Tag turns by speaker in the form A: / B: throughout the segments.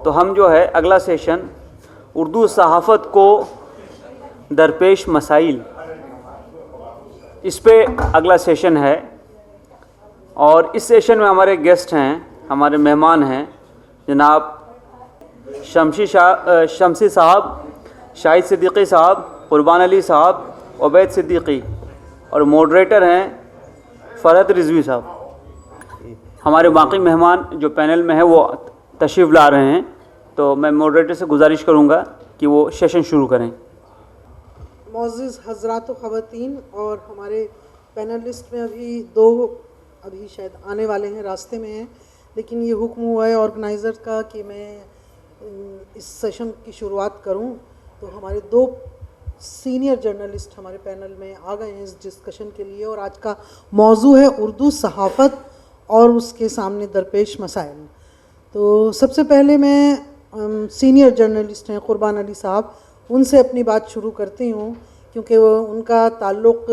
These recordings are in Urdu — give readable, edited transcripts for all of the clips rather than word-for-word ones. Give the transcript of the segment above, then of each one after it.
A: تو ہم جو ہے اگلا سیشن اردو صحافت کو درپیش مسائل، اس پہ اگلا سیشن ہے. اور اس سیشن میں ہمارے گیسٹ ہیں، ہمارے مہمان ہیں جناب شمسی صاحب، شاہد صدیقی صاحب، قربان علی صاحب، عبید صدیقی، اور موڈریٹر ہیں فرحت رضوی صاحب. ہمارے باقی مہمان جو پینل میں ہیں وہ تشریف لا رہے ہیں، تو میں موڈریٹر سے گزارش کروں گا کہ وہ سیشن شروع کریں.
B: معزز حضرات و خواتین، اور ہمارے پینلسٹ میں ابھی شاید آنے والے ہیں، راستے میں ہیں، لیکن یہ حکم ہوا ہے آرگنائزر کا کہ میں اس سیشن کی شروعات کروں. تو ہمارے 2 سینئر جرنلسٹ ہمارے پینل میں آ گئے ہیں اس ڈسکشن کے لیے، اور آج کا موضوع ہے اردو صحافت اور اس کے سامنے درپیش مسائل. تو سب سے پہلے میں سینئر جرنلسٹ ہیں قربان علی صاحب، ان سے اپنی بات شروع کرتی ہوں، کیونکہ ان کا تعلق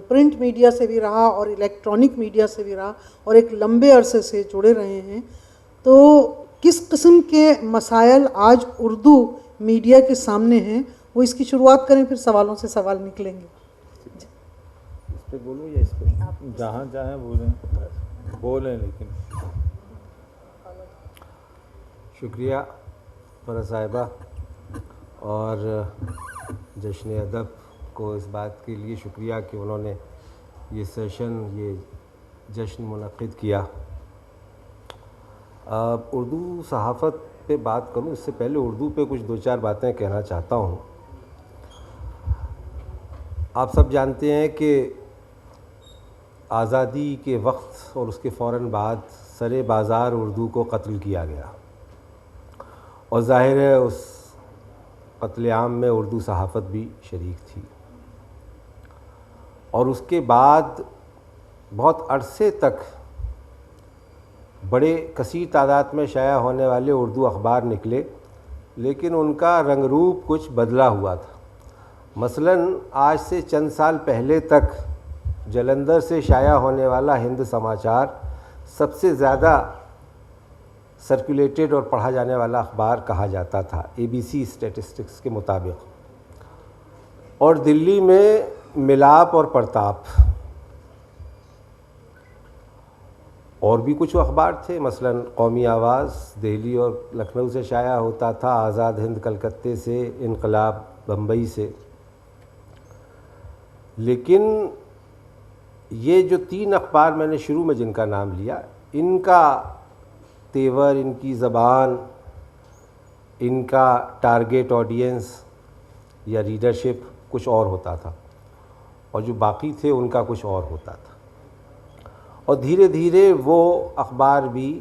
B: پرنٹ میڈیا سے بھی رہا اور الیکٹرانک میڈیا سے بھی رہا، اور ایک لمبے عرصے سے جڑے رہے ہیں. تو کس قسم کے مسائل آج اردو میڈیا کے سامنے ہیں، وہ اس کی شروعات کریں، پھر سوالوں سے سوال نکلیں گے.
C: اس پہ بولوں یا اس پہ؟ جہاں چاہیں بولیں لیکن.
D: شکریہ فرح صاحبہ، اور جشن ادب کو اس بات کے لیے شکریہ کہ انہوں نے یہ سیشن، یہ جشن منعقد کیا. اردو صحافت پہ بات کروں اس سے پہلے اردو پہ کچھ 2-4 باتیں کہنا چاہتا ہوں. آپ سب جانتے ہیں کہ آزادی کے وقت اور اس کے فوراً بعد سرے بازار اردو کو قتل کیا گیا، اور ظاہر ہے اس قتل عام میں اردو صحافت بھی شریک تھی. اور اس کے بعد بہت عرصے تک بڑے کثیر تعداد میں شائع ہونے والے اردو اخبار نکلے، لیکن ان کا رنگ روپ کچھ بدلا ہوا تھا. مثلاً آج سے چند سال پہلے تک جلندھر سے شائع ہونے والا ہند سماچار سب سے زیادہ سرکولیٹڈ اور پڑھا جانے والا اخبار کہا جاتا تھا ABC اسٹیٹسٹکس کے مطابق. اور دلی میں ملاپ اور پرتاپ اور بھی کچھ اخبار تھے، مثلاً قومی آواز دہلی اور لکھنؤ سے شائع ہوتا تھا، آزاد ہند کلکتے سے، انقلاب بمبئی سے. لیکن یہ جو 3 اخبار میں نے شروع میں جن کا نام لیا، ان کا تیور، ان کی زبان، ان کا ٹارگیٹ آڈینس یا ریڈرشپ کچھ اور ہوتا تھا، اور جو باقی تھے ان کا کچھ اور ہوتا تھا. اور دھیرے دھیرے وہ اخبار بھی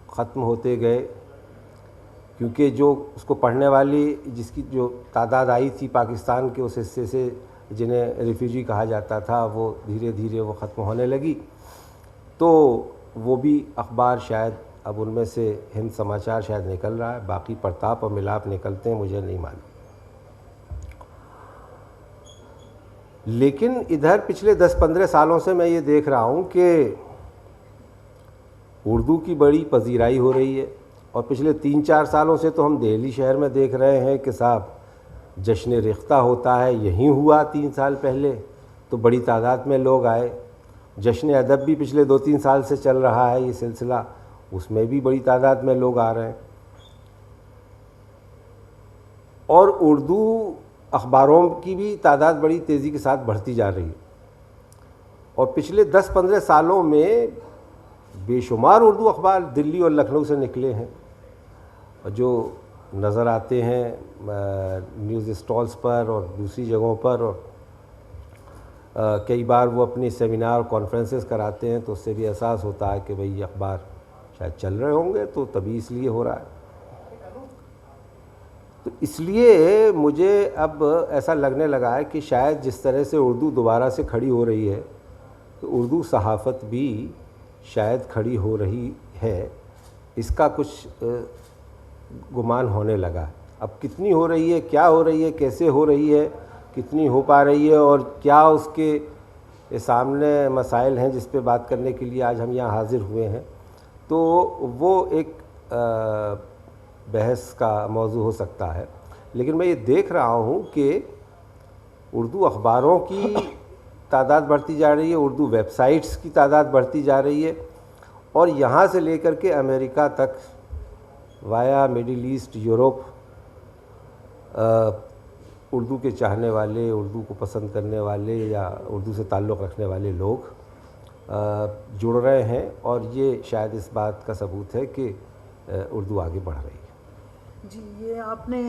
D: ختم ہوتے گئے، کیونکہ جو اس کو پڑھنے والی جس کی جو تعداد آئی تھی پاکستان کے اس حصے سے جنہیں ریفیوجی کہا جاتا تھا، وہ دھیرے دھیرے وہ ختم ہونے لگی. تو وہ بھی اخبار شاید اب ان میں سے ہند سماچار شاید نکل رہا ہے، باقی پرتاپ اور ملاپ نکلتے ہیں، مجھے نہیں معلوم. لیکن ادھر پچھلے 10-15 سالوں سے میں یہ دیکھ رہا ہوں کہ اردو کی بڑی پذیرائی ہو رہی ہے. اور پچھلے 3-4 سالوں سے تو ہم دہلی شہر میں دیکھ رہے ہیں کہ صاحب جشن ریختہ ہوتا ہے. یہیں ہوا 3 سال پہلے تو بڑی تعداد میں لوگ آئے. جشن ادب بھی پچھلے 2-3 سال سے چل رہا ہے یہ سلسلہ، اس میں بھی بڑی تعداد میں لوگ آ رہے ہیں. اور اردو اخباروں کی بھی تعداد بڑی تیزی کے ساتھ بڑھتی جا رہی ہے. اور پچھلے 10-15 سالوں میں بے شمار اردو اخبار دلی اور لکھنؤ سے نکلے ہیں، جو نظر آتے ہیں نیوز اسٹالز پر اور دوسری جگہوں پر. اور کئی بار وہ اپنی سیمینار کانفرنسز کراتے ہیں، تو اس سے بھی احساس ہوتا ہے کہ بھئی یہ اخبار شاید چل رہے ہوں گے، تو تبھی اس لیے ہو رہا ہے. تو اس لیے مجھے اب ایسا لگنے لگا ہے کہ شاید جس طرح سے اردو دوبارہ سے کھڑی ہو رہی ہے، تو اردو صحافت بھی شاید کھڑی ہو رہی ہے. اس کا کچھ گمان ہونے لگا ہے. اب کتنی ہو رہی ہے، کیا ہو رہی ہے، کیسے ہو رہی ہے، کتنی ہو پا رہی ہے، اور کیا اس کے سامنے مسائل ہیں جس پہ بات کرنے کے لیے آج ہم یہاں حاضر ہوئے ہیں، تو وہ ایک بحث کا موضوع ہو سکتا ہے، لیکن میں یہ دیکھ رہا ہوں کہ اردو اخباروں کی تعداد بڑھتی جا رہی ہے، اردو ویب سائٹس کی تعداد بڑھتی جا رہی ہے، اور یہاں سے لے کر کے امریکہ تک وایا مڈل ایسٹ، یورپ، اردو کے چاہنے والے، اردو کو پسند کرنے والے یا اردو سے تعلق رکھنے والے لوگ جڑ رہے ہیں، اور یہ شاید اس بات کا ثبوت ہے کہ اردو آگے بڑھ رہی ہے۔
B: جی، یہ آپ نے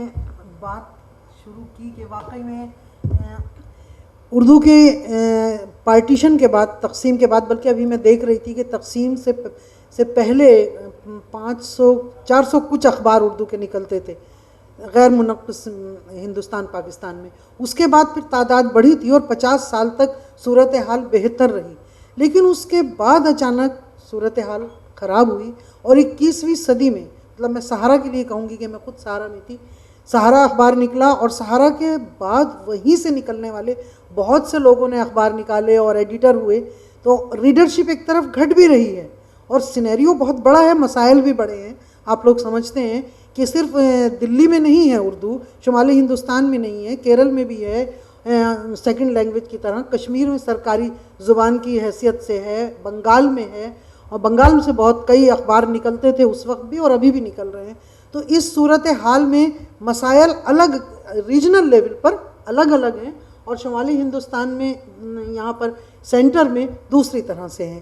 B: بات شروع کی کہ واقعی میں اردو کے پارٹیشن کے بعد، تقسیم کے بعد، بلکہ ابھی میں دیکھ رہی تھی کہ تقسیم سے پہلے 400 کچھ اخبار اردو کے نکلتے تھے غیر منقص ہندوستان پاکستان میں، اس کے بعد پھر تعداد بڑھی تھی اور 50 سال تک صورتحال بہتر رہی، لیکن اس کے بعد اچانک صورتحال خراب ہوئی، اور 21ویں صدی میں، مطلب میں سہارا کے لیے کہوں گی کہ میں خود سہارا میں تھی، سہارا اخبار نکلا، اور سہارا کے بعد وہیں سے نکلنے والے بہت سے لوگوں نے اخبار نکالے اور ایڈیٹر ہوئے، تو ریڈرشپ ایک طرف گھٹ بھی رہی ہے، اور سینیریو بہت بڑا ہے، مسائل بھی بڑے ہیں۔ آپ لوگ سمجھتے ہیں کہ صرف دلی میں نہیں ہے اردو، شمالی ہندوستان میں نہیں ہے، کیرل میں بھی ہے سیکنڈ لینگویج کی طرح، کشمیر میں سرکاری زبان کی حیثیت سے ہے، بنگال میں ہے، اور بنگال میں سے بہت کئی اخبار نکلتے تھے اس وقت بھی اور ابھی بھی نکل رہے ہیں۔ تو اس صورتحال میں مسائل الگ ریجنل لیول پر الگ الگ ہیں، اور شمالی ہندوستان میں یہاں پر سینٹر میں دوسری طرح سے ہیں۔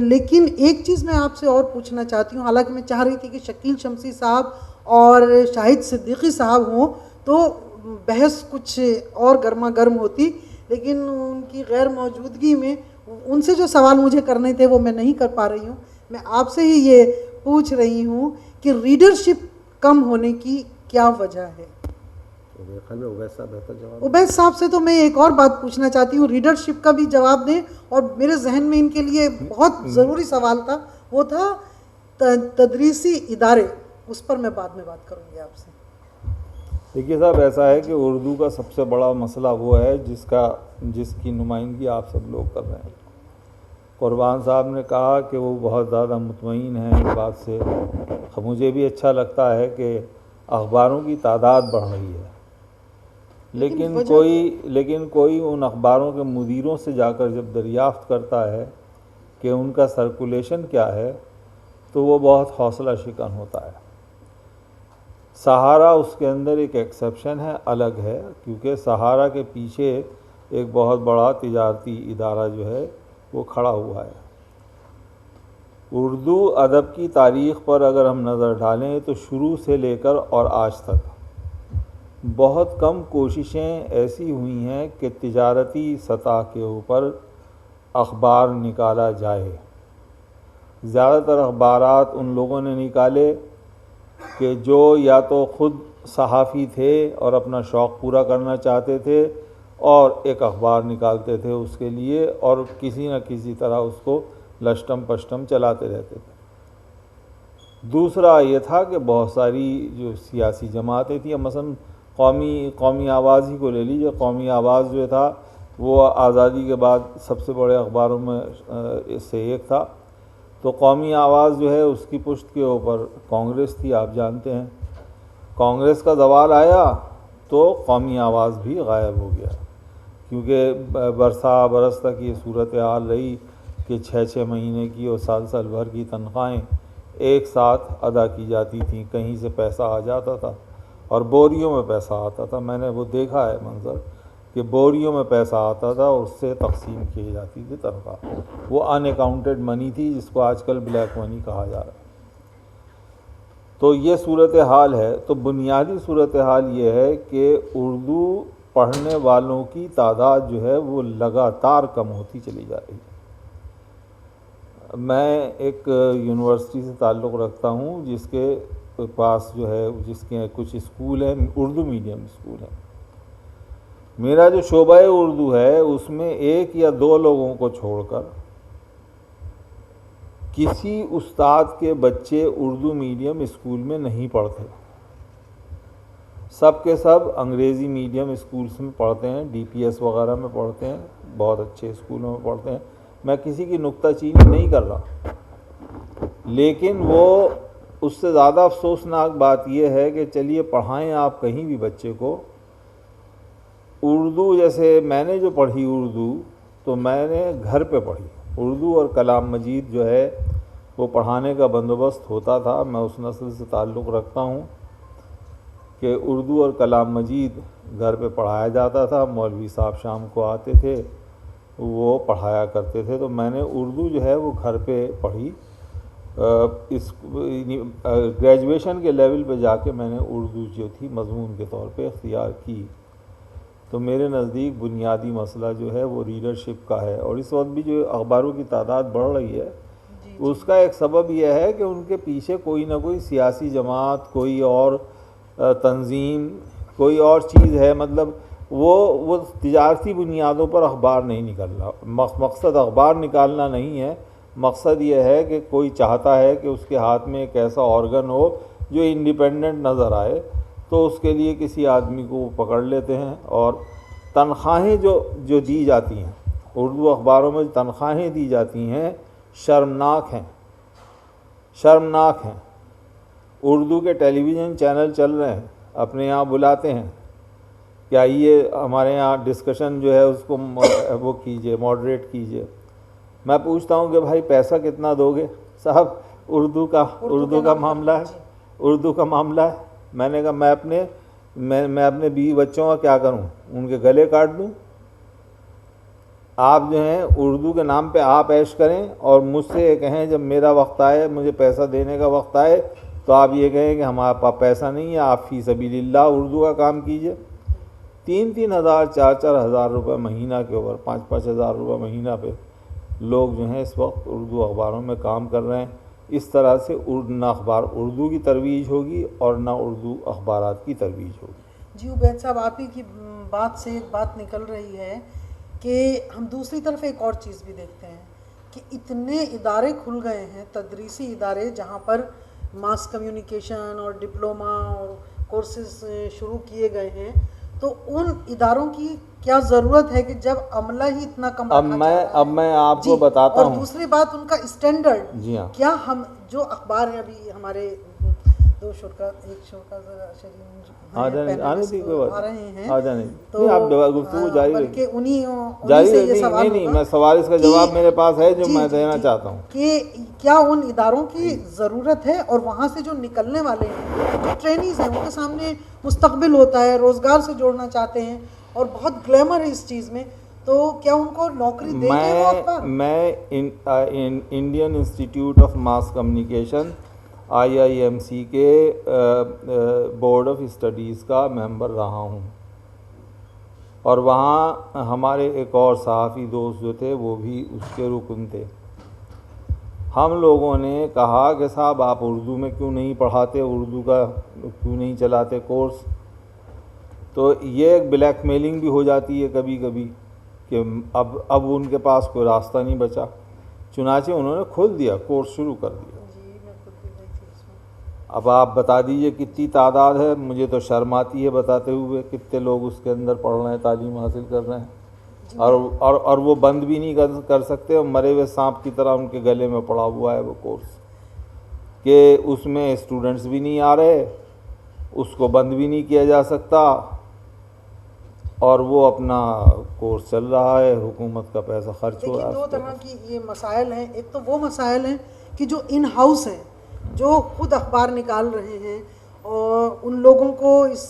B: لیکن ایک چیز میں آپ سے اور پوچھنا چاہتی ہوں، حالانکہ میں چاہ رہی تھی کہ شکیل شمسی صاحب اور شاہد صدیقی صاحب ہوں تو بحث کچھ اور گرما گرم ہوتی، لیکن ان کی غیر موجودگی میں ان سے جو سوال مجھے کرنے تھے وہ میں نہیں کر پا رہی ہوں۔ میں آپ سے ہی یہ پوچھ رہی ہوں کہ ریڈرشپ کم ہونے کی کیا وجہ ہے؟ عبید صاحب سے تو میں ایک اور بات پوچھنا چاہتی ہوں، ریڈرشپ کا بھی جواب دیں، اور میرے ذہن میں ان کے لیے بہت ضروری سوال تھا، وہ تھا تدریسی ادارے، اس پر میں بعد میں بات کروں گی آپ سے۔
C: دیکھیے صاحب، ایسا ہے کہ اردو کا سب سے بڑا مسئلہ وہ ہے جس کی نمائندگی آپ سب لوگ کر رہے ہیں۔ قربان صاحب نے کہا کہ وہ بہت زیادہ مطمئن ہیں اس بات سے، مجھے بھی اچھا لگتا ہے کہ اخباروں کی تعداد بڑھ رہی ہے، لیکن کوئی ان اخباروں کے مدیروں سے جا کر جب دریافت کرتا ہے کہ ان کا سرکولیشن کیا ہے تو وہ بہت حوصلہ شکن ہوتا ہے۔ سہارا اس کے اندر ایک ایکسیپشن ہے، الگ ہے، کیونکہ سہارا کے پیچھے ایک بہت بڑا تجارتی ادارہ جو ہے وہ کھڑا ہوا ہے۔ اردو ادب کی تاریخ پر اگر ہم نظر ڈالیں تو شروع سے لے کر اور آج تک بہت کم کوششیں ایسی ہوئی ہیں کہ تجارتی سطح کے اوپر اخبار نکالا جائے۔ زیادہ تر اخبارات ان لوگوں نے نکالے کہ جو یا تو خود صحافی تھے اور اپنا شوق پورا کرنا چاہتے تھے اور ایک اخبار نکالتے تھے اس کے لیے، اور کسی نہ کسی طرح اس کو لشٹم پشٹم چلاتے رہتے تھے۔ دوسرا یہ تھا کہ بہت ساری جو سیاسی جماعتیں تھیں، مثلا قومی آواز ہی کو لے لیجیے، قومی آواز جو تھا وہ آزادی کے بعد سب سے بڑے اخباروں میں سے ایک تھا، تو قومی آواز جو ہے اس کی پشت کے اوپر کانگریس تھی، آپ جانتے ہیں۔ کانگریس کا زوال آیا تو قومی آواز بھی غائب ہو گیا، کیونکہ برس تک یہ صورتحال رہی کہ 6 مہینے کی اور سال بھر کی تنخواہیں ایک ساتھ ادا کی جاتی تھیں، کہیں سے پیسہ آ جاتا تھا اور بوریوں میں پیسہ آتا تھا۔ میں نے وہ دیکھا ہے منظر کہ بوریوں میں پیسہ آتا تھا اور اس سے تقسیم کی جاتی تھی تنخواہ، وہ ان اکاؤنٹڈ منی تھی جس کو آج کل بلیک منی کہا جا رہا ہے۔ تو یہ صورتحال ہے۔ تو بنیادی صورتحال یہ ہے کہ اردو پڑھنے والوں کی تعداد جو ہے وہ لگاتار کم ہوتی چلی جا رہی ہے۔ میں ایک یونیورسٹی سے تعلق رکھتا ہوں جس کے پاس جو ہے جس کے کچھ اسکول ہیں، اردو میڈیم اسکول ہیں۔ میرا جو شعبہ اردو ہے اس میں 1 یا 2 لوگوں کو چھوڑ کر کسی استاد کے بچے اردو میڈیم اسکول میں نہیں پڑھتے، سب کے سب انگریزی میڈیم اسکولس میں پڑھتے ہیں، ڈی پی ایس وغیرہ میں پڑھتے ہیں، بہت اچھے اسکولوں میں پڑھتے ہیں۔ میں کسی کی نکتہ چینی نہیں کر رہا، لیکن وہ اس سے زیادہ افسوسناک بات یہ ہے کہ چلیے پڑھائیں آپ کہیں بھی بچے کو، اردو جیسے میں نے جو پڑھی اردو تو میں نے گھر پہ پڑھی، اردو اور کلام مجید جو ہے وہ پڑھانے کا بندوبست ہوتا تھا. میں اس نسل سے تعلق رکھتا ہوں کہ اردو اور کلام مجید گھر پہ پڑھایا جاتا تھا. مولوی صاحب شام کو آتے تھے، وہ پڑھایا کرتے تھے. تو میں نے اردو جو ہے وہ گھر پہ پڑھی. اس گریجویشن کے لیول پہ جا کے میں نے اردو جو تھی مضمون کے طور پہ اختیار کی. تو میرے نزدیک بنیادی مسئلہ جو ہے وہ ریڈرشپ کا ہے. اور اس وقت بھی جو اخباروں کی تعداد بڑھ رہی ہے اس کا ایک سبب یہ ہے کہ ان کے پیچھے کوئی نہ کوئی سیاسی جماعت، کوئی اور تنظیم، کوئی اور چیز ہے. مطلب وہ تجارتی بنیادوں پر اخبار نہیں نکل رہا. مقصد اخبار نکالنا نہیں ہے، مقصد یہ ہے کہ کوئی چاہتا ہے کہ اس کے ہاتھ میں ایک ایسا آرگن ہو جو انڈیپینڈنٹ نظر آئے. تو اس کے لیے کسی آدمی کو وہ پکڑ لیتے ہیں. اور تنخواہیں جو دی جاتی ہیں اردو اخباروں میں، تنخواہیں دی جاتی ہیں شرمناک ہیں. اردو کے ٹیلی ویژن چینل چل رہے ہیں، اپنے یہاں بلاتے ہیں کہ آئیے ہمارے یہاں ڈسکشن جو ہے اس کو وہ کیجئے، ماڈریٹ کیجئے. میں پوچھتا ہوں کہ بھائی پیسہ کتنا دو گے؟ صاحب اردو کا معاملہ ہے. میں نے کہا میں اپنے بیوی بچوں کا کیا کروں؟ ان کے گلے کاٹ دوں؟ آپ جو ہیں اردو کے نام پہ آپ عیش کریں اور مجھ سے یہ کہیں جب میرا وقت آئے، مجھے پیسہ دینے کا وقت آئے تو آپ یہ کہیں کہ ہمارے پاس پیسہ نہیں ہے، آپ فی سبیل اللہ اردو کا کام کیجئے. 3,000 4,000 روپے مہینہ کے اوپر 5,000 روپے مہینہ پہ لوگ جو ہیں اس وقت اردو اخباروں میں کام کر رہے ہیں. اس طرح سے نہ اخبار اردو کی ترویج ہوگی اور نہ اردو اخبارات کی ترویج ہوگی.
B: جی عبید صاحب، آپ ہی کی بات سے ایک بات نکل رہی ہے کہ ہم دوسری طرف ایک اور چیز بھی دیکھتے ہیں کہ اتنے ادارے کھل گئے ہیں، تدریسی ادارے، جہاں پر ماس کمیونیکیشن اور ڈپلوما اور کورسز شروع کیے گئے ہیں. تو ان اداروں کی کیا ضرورت ہے کہ جب عملہ ہی اتنا کم
C: اب میں آپ کو بتاتا ہوں.
B: اور دوسری بات ان کا اسٹینڈرڈ.
C: جی ہاں،
B: کیا ہم جو اخبار ہیں، ابھی ہمارے دو شرکا، ایک شرکا
C: آ رہے ہیں
B: تو
C: آپ گفتگو جاری
B: بلکہ انہی
C: سے یہ سوال نہیں، میں سوال اس کا جواب میرے پاس ہے جو میں دینا چاہتا ہوں
B: کہ کیا ان اداروں کی ضرورت ہے، اور وہاں سے جو نکلنے والے ہیں، جو ٹرینیز ہیں، ان کے سامنے مستقبل ہوتا ہے، روزگار سے جوڑنا چاہتے ہیں اور بہت گلیمر ہے اس چیز میں، تو کیا ان کو نوکری دیں گے وہ اخبار؟
C: میں Indian institute of mass communication IIMC کے بورڈ آف اسٹڈیز کا ممبر رہا ہوں، اور وہاں ہمارے ایک اور صحافی دوست جو تھے وہ بھی اس کے رکن تھے. ہم لوگوں نے کہا کہ صاحب آپ اردو میں کیوں نہیں پڑھاتے، اردو کا کیوں نہیں چلاتے کورس؟ تو یہ ایک بلیک میلنگ بھی ہو جاتی ہے کبھی کبھی کہ اب ان کے پاس کوئی راستہ نہیں بچا، چنانچہ انہوں نے کھول دیا، کورس شروع کر دیا. اب آپ بتا دیجئے کتنی تعداد ہے؟ مجھے تو شرم آتی ہے بتاتے ہوئے کتنے لوگ اس کے اندر پڑھ رہے ہیں، تعلیم حاصل کر رہے ہیں، اور وہ بند بھی نہیں کر سکتے، اور مرے ہوئے سانپ کی طرح ان کے گلے میں پڑا ہوا ہے وہ کورس کہ اس میں اسٹوڈنٹس بھی نہیں آ رہے، اس کو بند بھی نہیں کیا جا سکتا، اور وہ اپنا کورس چل رہا ہے، حکومت کا پیسہ خرچ ہو رہا ہے.
B: دو طرح کی یہ مسائل ہیں. ایک تو وہ مسائل ہیں کہ جو ان ہاؤس ہیں، جو خود اخبار نکال رہے ہیں، اور ان لوگوں کو اس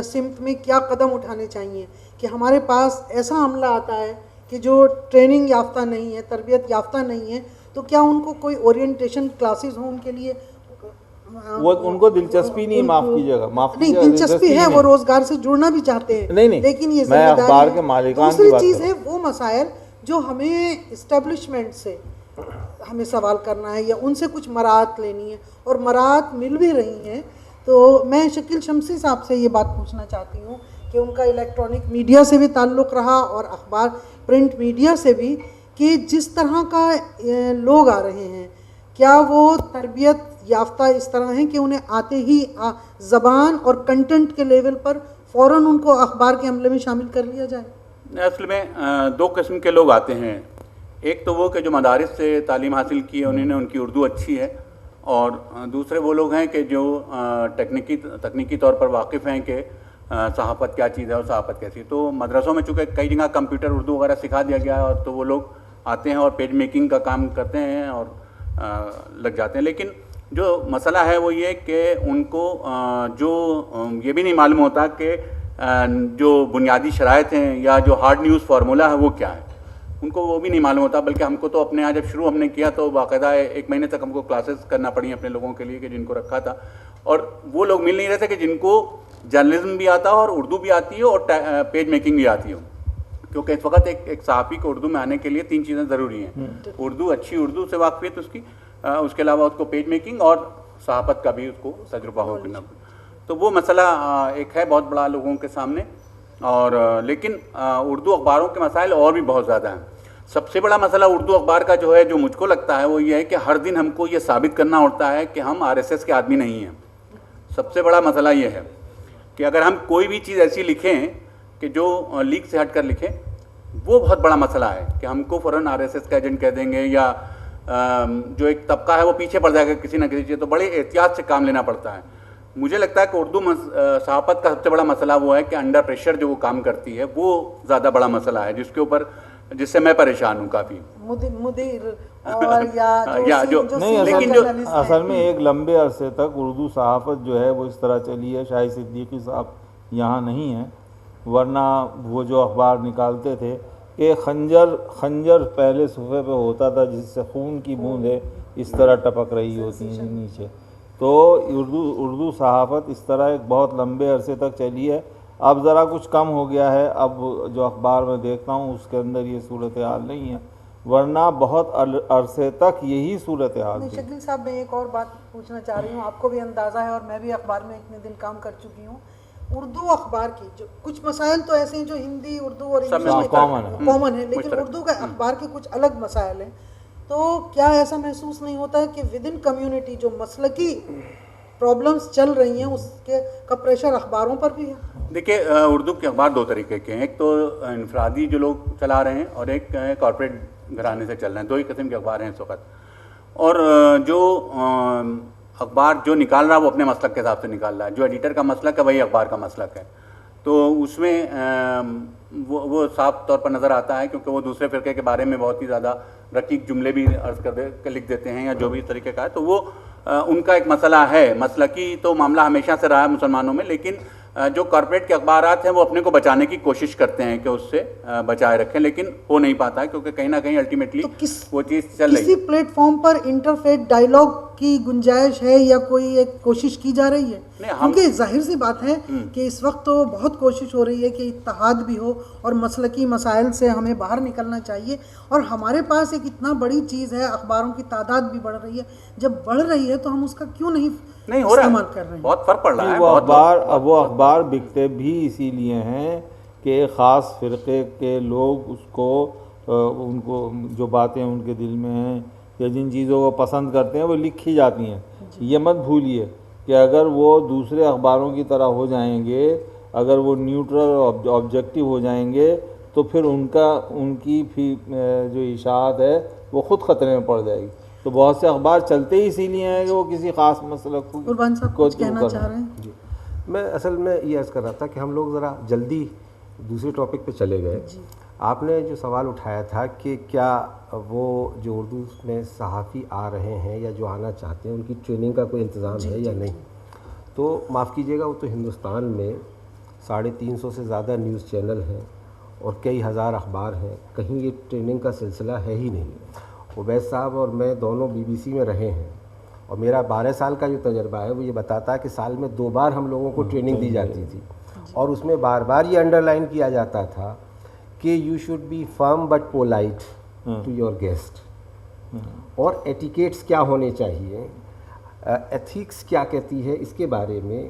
B: سمت میں کیا قدم اٹھانے چاہیے کہ ہمارے پاس ایسا عملہ آتا ہے کہ جو ٹریننگ یافتہ نہیں ہے، تربیت یافتہ نہیں ہے، تو کیا ان کو کوئی اورینٹیشن کلاسز ہوں ان کے لیے؟
C: وہ ان کو دلچسپی نہیں، معاف کیجیے گا،
B: نہیں دلچسپی ہے، وہ روزگار سے جڑنا بھی چاہتے ہیں،
C: نہیں
B: لیکن یہ
C: میں
B: ذمہ
C: اخبار
B: داری
C: کے مالکان کی
B: دوسری
C: بات
B: چیز ہے وہ مسائل جو ہمیں اسٹیبلشمنٹ سے ہمیں سوال کرنا ہے یا ان سے کچھ مراعات لینی ہے، اور مراعات مل بھی رہی ہیں. تو میں شکیل شمسی صاحب سے یہ بات پوچھنا چاہتی ہوں کہ ان کا الیکٹرانک میڈیا سے بھی تعلق رہا اور اخبار پرنٹ میڈیا سے بھی، کہ جس طرح کا لوگ آ رہے ہیں، کیا وہ تربیت یافتہ اس طرح ہیں کہ انہیں آتے ہی زبان اور کنٹینٹ کے لیول پر فوراً ان کو اخبار کے عملے میں شامل کر لیا جائے؟
E: اصل میں دو قسم کے لوگ آتے ہیں. ایک تو وہ کہ جو مدارس سے تعلیم حاصل کی ہے، انہوں نے ان کی اردو اچھی ہے، اور دوسرے وہ لوگ ہیں کہ جو تکنیکی طور پر واقف ہیں کہ صحافت کیا چیز ہے اور صحافت کیسی. تو مدرسوں میں چونکہ کئی جگہ کمپیوٹر اردو وغیرہ سکھا دیا گیا ہے اور تو وہ لوگ آتے ہیں اور پیج میکنگ کا کام کرتے ہیں اور لگ جاتے ہیں. لیکن جو مسئلہ ہے وہ یہ کہ ان کو جو یہ بھی نہیں معلوم ہوتا کہ جو بنیادی شرائط ہیں یا جو ہارڈ نیوز فارمولا ہے وہ کیا ہے, ان کو وہ بھی نہیں معلوم ہوتا. بلکہ ہم کو تو اپنے یہاں جب شروع ہم نے کیا تو باقاعدہ 1 مہینے تک ہم کو کلاسز کرنا پڑی اپنے لوگوں کے لیے کہ جن کو رکھا تھا, اور وہ لوگ مل نہیں رہے تھے کہ جن کو جرنلزم بھی آتا ہو اور اردو بھی آتی ہو اور پیج میکنگ بھی آتی ہو. کیونکہ اس وقت ایک صحافی کو اردو میں آنے کے لیے 3 چیزیں ضروری ہیں. اردو, اچھی اردو سے واقفیت اس کی, اس کے علاوہ اس کو پیج میکنگ اور صحافت کا بھی اس کو تجربہ ہو کرنا. تو وہ مسئلہ ایک ہے بہت بڑا لوگوں کے سامنے. اور لیکن اردو اخباروں کے مسائل اور بھی بہت زیادہ ہیں. سب سے بڑا مسئلہ اردو اخبار کا جو ہے, جو مجھ کو لگتا ہے وہ یہ ہے کہ ہر دن ہم کو یہ ثابت کرنا ہوتا ہے کہ ہم RSS کے آدمی نہیں ہیں. سب سے بڑا مسئلہ یہ ہے کہ اگر ہم کوئی بھی چیز ایسی لکھیں کہ جو لیک سے ہٹ کر لکھیں, وہ بہت بڑا مسئلہ ہے کہ ہم کو فوراً RSS کا ایجنٹ کہہ دیں گے یا جو ایک طبقہ ہے وہ پیچھے پڑ جائے گا کسی نہ کسی چیز. تو بڑے احتیاط سے کام لینا پڑتا ہے. مجھے لگتا ہے کہ اردو صحافت کا سب سے بڑا مسئلہ وہ ہے کہ انڈر پریشر جو وہ کام کرتی ہے وہ زیادہ بڑا مسئلہ ہے, جس سے میں پریشان ہوں کافی.
B: مدیر اور یا جو
C: نہیں, اصل میں ایک لمبے عرصے تک اردو صحافت جو ہے وہ اس طرح چلی ہے. شاہد صدیقی صاحب یہاں نہیں ہیں, ورنہ وہ جو اخبار نکالتے تھے کہ خنجر پہلے صفحے پہ ہوتا تھا جس سے خون کی بوندیں اس طرح ٹپک رہی ہوتی ہیں نیچے. تو اردو صحافت اس طرح ایک بہت لمبے عرصے تک چلی ہے. اب ذرا کچھ کم ہو گیا ہے. اب جو اخبار میں دیکھتا ہوں اس کے اندر یہ صورتحال نہیں ہے, ورنہ بہت عرصے تک یہی صورتحال تھی.
B: شکیل صاحب, میں ایک اور بات پوچھنا چاہ رہی ہوں, آپ کو بھی اندازہ ہے اور میں بھی اخبار میں اتنے دن کام کر چکی ہوں. اردو اخبار کی جو کچھ مسائل تو ایسے ہیں جو ہندی, اردو اور انگلش میں کامن ہے, لیکن اردو کا اخبار کے کچھ الگ مسائل ہیں. تو کیا ایسا محسوس نہیں ہوتا ہے کہ ود ان کمیونٹی جو مسلکی پرابلمس چل رہی ہیں اس کے کا پریشر اخباروں پر بھی ہے؟
E: دیکھیے, اردو کے اخبار 2 طریقے کے ہیں. ایک تو انفرادی جو لوگ چلا رہے ہیں اور ایک کارپوریٹ گھرانے سے چل رہے ہیں. 2 ہی قسم کے اخبار ہیں اس وقت. اور جو اخبار جو نکال رہا ہے وہ اپنے مسلک کے حساب سے نکال رہا ہے. جو ایڈیٹر کا مسلک ہے وہی اخبار کا مسلک ہے. تو اس میں وہ صاف طور پر نظر آتا ہے کیونکہ وہ دوسرے فرقے کے بارے میں بہت ہی زیادہ رقیق جملے بھی عرض کر لکھ دیتے ہیں یا جو بھی طریقے کا ہے. تو وہ ان کا ایک مسئلہ ہے. مسلکی تو معاملہ ہمیشہ سے رہا ہے مسلمانوں میں, لیکن جو کارپوریٹ کے اخبارات ہیں وہ اپنے کو بچانے کی کوشش کرتے ہیں کہ اس سے بچائے رکھیں, لیکن ہو نہیں پاتا ہے کیونکہ کہیں نہ کہیں الٹیمیٹلی وہ چیز چل رہی ہے.
B: کسی پلیٹ فارم پر انٹرفیتھ ڈائیلاگ کی گنجائش ہے یا کوئی ایک کوشش کی جا رہی ہے؟ کیونکہ ظاہر سی بات ہے کہ اس وقت تو بہت کوشش ہو رہی ہے کہ اتحاد بھی ہو اور مسلکی مسائل سے ہمیں باہر نکلنا چاہیے. اور ہمارے پاس ایک اتنا بڑی چیز ہے, اخباروں کی تعداد بھی بڑھ رہی ہے. جب بڑھ رہی ہے تو ہم اس کا کیوں نہیں
E: ہو رہا
B: استعمال کر رہے ہیں؟
E: بہت فرق پڑ رہا ہے.
C: وہ اخبار بکتے بھی اسی لیے ہیں کہ خاص فرقے کے لوگ اس کو ان کو جو باتیں ان کے دل میں ہیں یا جن چیزوں کو پسند کرتے ہیں وہ لکھی جاتی ہیں. یہ مت بھولیے کہ اگر وہ دوسرے اخباروں کی طرح ہو جائیں گے, اگر وہ نیوٹرل اور آبجیکٹیو ہو جائیں گے تو پھر ان کی جو اشاعت ہے وہ خود خطرے میں پڑ جائے گی. تو بہت سے اخبار چلتے ہی اسی لیے ہیں کہ وہ کسی خاص مسلک کو
B: قربان صاحب کچھ کہنا چاہ رہے ہیں؟
D: جی, میں اصل میں یہ عرض کر رہا تھا کہ ہم لوگ ذرا جلدی دوسرے ٹاپک پہ چلے گئے. آپ نے جو سوال اٹھایا تھا کہ کیا وہ جو اردو میں صحافی آ رہے ہیں یا جو آنا چاہتے ہیں ان کی ٹریننگ کا کوئی انتظام ہے یا نہیں, تو معاف کیجیے گا, وہ تو ہندوستان میں 350 سے زیادہ نیوز چینل ہیں اور کئی ہزار اخبار ہیں. کہیں یہ ٹریننگ کا سلسلہ ہے ہی نہیں. عبید صاحب اور میں دونوں BBC میں رہے ہیں اور میرا 12 سال کا جو تجربہ ہے وہ یہ بتاتا ہے کہ سال میں 2 بار ہم لوگوں کو ٹریننگ دی جاتی تھی اور اس میں بار بار یہ انڈر لائن کیا جاتا تھا کہ you should be firm but polite to your guest, اور ایٹیکیٹس کیا ہونے چاہیے, ایتھکس کیا کہتی ہے اس کے بارے میں.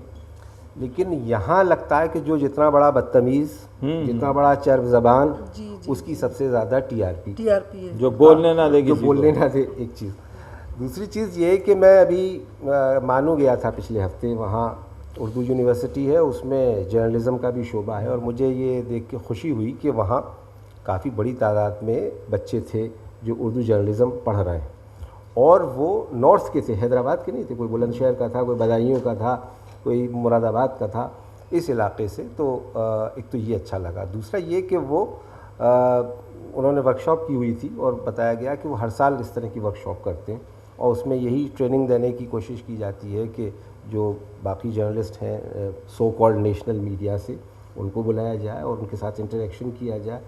D: لیکن یہاں لگتا ہے کہ جو جتنا بڑا بدتمیز, جتنا بڑا چرب زبان, اس کی سب سے زیادہ TRP
B: ہے,
C: جو بولنے نہ دے,
D: ایک چیز. دوسری چیز یہ کہ میں ابھی مانو گیا تھا پچھلے ہفتے, وہاں اردو یونیورسٹی ہے, اس میں جرنلزم کا بھی شعبہ ہے, اور مجھے یہ دیکھ کے خوشی ہوئی کہ وہاں کافی بڑی تعداد میں بچے تھے جو اردو جرنلزم پڑھ رہے ہیں. اور وہ نارتھ کے تھے، حیدرآباد کے نہیں تھے، کوئی بلند شہر کا تھا، کوئی بدایوں کا تھا، کوئی مراد آباد کا تھا، اس علاقے سے. تو ایک تو یہ اچھا لگا. دوسرا یہ کہ وہ انہوں نے ورکشاپ کی ہوئی تھی اور بتایا گیا کہ وہ ہر سال اس طرح کی ورکشاپ کرتے ہیں اور اس میں یہی ٹریننگ دینے کی کوشش کی جاتی ہے کہ جو باقی جرنلسٹ ہیں سو کالڈ نیشنل میڈیا سے، ان کو بلایا جائے اور ان کے ساتھ انٹریکشن کیا جائے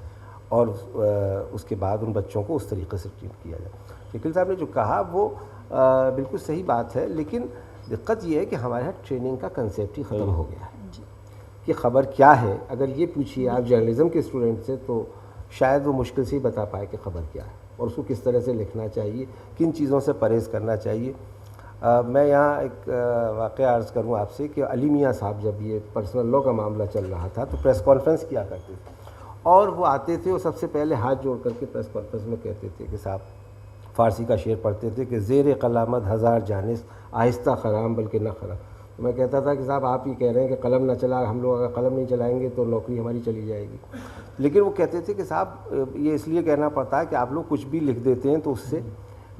D: اور اس کے بعد ان بچوں کو اس طریقے سے ٹریٹ کیا جائے. شکیل صاحب نے جو کہا وہ بالکل صحیح بات ہے، لیکن دقت یہ ہے کہ ہمارے یہاں ٹریننگ کا کنسیپٹ ہی ختم ہو گیا ہے کہ خبر کیا ہے. اگر یہ پوچھیے آپ جرنلزم کے اسٹوڈنٹ سے تو شاید وہ مشکل سے ہی بتا پائے کہ خبر کیا ہے اور اس کو کس طرح سے لکھنا چاہیے، کن چیزوں سے پرہیز کرنا چاہیے. میں یہاں ایک واقعہ عرض کروں آپ سے کہ علی میاں صاحب جب یہ پرسنل لاء کا معاملہ چل رہا تھا تو پریس کانفرنس کیا کرتے تھے اور وہ آتے تھے اور سب سے پہلے ہاتھ جوڑ کر کے پریس کانفرنس میں کہتے تھے کہ صاحب، فارسی کا شعر پڑھتے تھے کہ زیر قلامت ہزار جانس آہستہ خرام بلکہ نہ خرام. تو میں کہتا تھا کہ صاحب آپ یہ کہہ رہے ہیں کہ قلم نہ چلا، ہم لوگ اگر قلم نہیں چلائیں گے تو نوکری ہماری چلی جائے گی. لیکن وہ کہتے تھے کہ صاحب یہ اس لیے کہنا پڑتا ہے کہ آپ لوگ کچھ بھی لکھ دیتے ہیں تو اس سے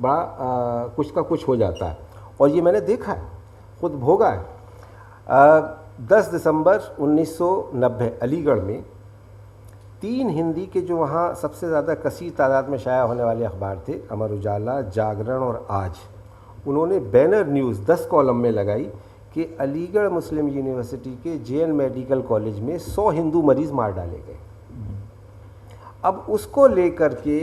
D: بڑا کچھ کا کچھ ہو جاتا ہے. اور یہ میں نے دیکھا ہے، خود بھوگا ہے. 10 دسمبر 1990 علی گڑھ میں 3 ہندی کے جو وہاں سب سے زیادہ کثیر تعداد میں شائع ہونے والے اخبار تھے، امر اجالا، جاگرن اور آج، انہوں نے بینر نیوز 10 کالم میں لگائی کہ علی گڑھ مسلم یونیورسٹی کے JN میڈیکل کالج میں 100 ہندو مریض مار ڈالے گئے. اب اس کو لے کر کے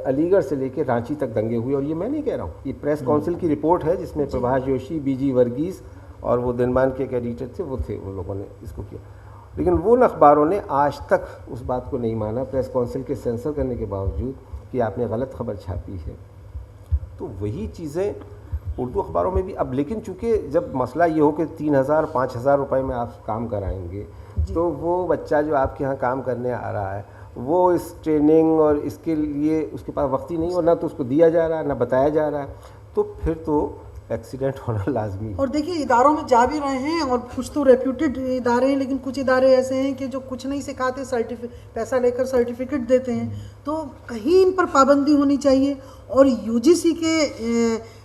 D: علی گڑھ سے لے کے رانچی تک دنگے ہوئے. اور یہ میں نہیں کہہ رہا ہوں، یہ پریس کونسل کی رپورٹ ہے جس میں پربھاس جوشی، BG ورگیز اور وہ دنمان کے ایک ایڈیٹر تھے، وہ تھے، وہ لوگوں نے اس کو کیا. لیکن وہ اخباروں نے آج تک اس بات کو نہیں مانا پریس کونسل کے سینسر کرنے کے باوجود کہ آپ نے غلط خبر چھاپی ہے. تو وہی چیزیں اردو اخباروں میں بھی اب، لیکن چونکہ جب مسئلہ یہ ہو کہ 3,000 5,000 روپے میں آپ کام کرائیں گے تو وہ بچہ جو آپ کے ہاں کام کرنے آ رہا ہے وہ اس ٹریننگ اور اس کے لیے اس کے پاس وقت ہی نہیں، اور نہ تو اس کو دیا جا رہا ہے نہ بتایا جا رہا ہے، تو پھر تو ایکسیڈنٹ ہونا لازمی ہے.
B: اور دیکھیے اداروں میں جا بھی رہے ہیں اور کچھ تو ریپیوٹیڈ ادارے ہیں، لیکن کچھ ادارے ایسے ہیں کہ جو کچھ نہیں سکھاتے، پیسہ لے کر سرٹیفکیٹ دیتے ہیں. تو کہیں ان پر پابندی ہونی چاہیے. اور UGC کے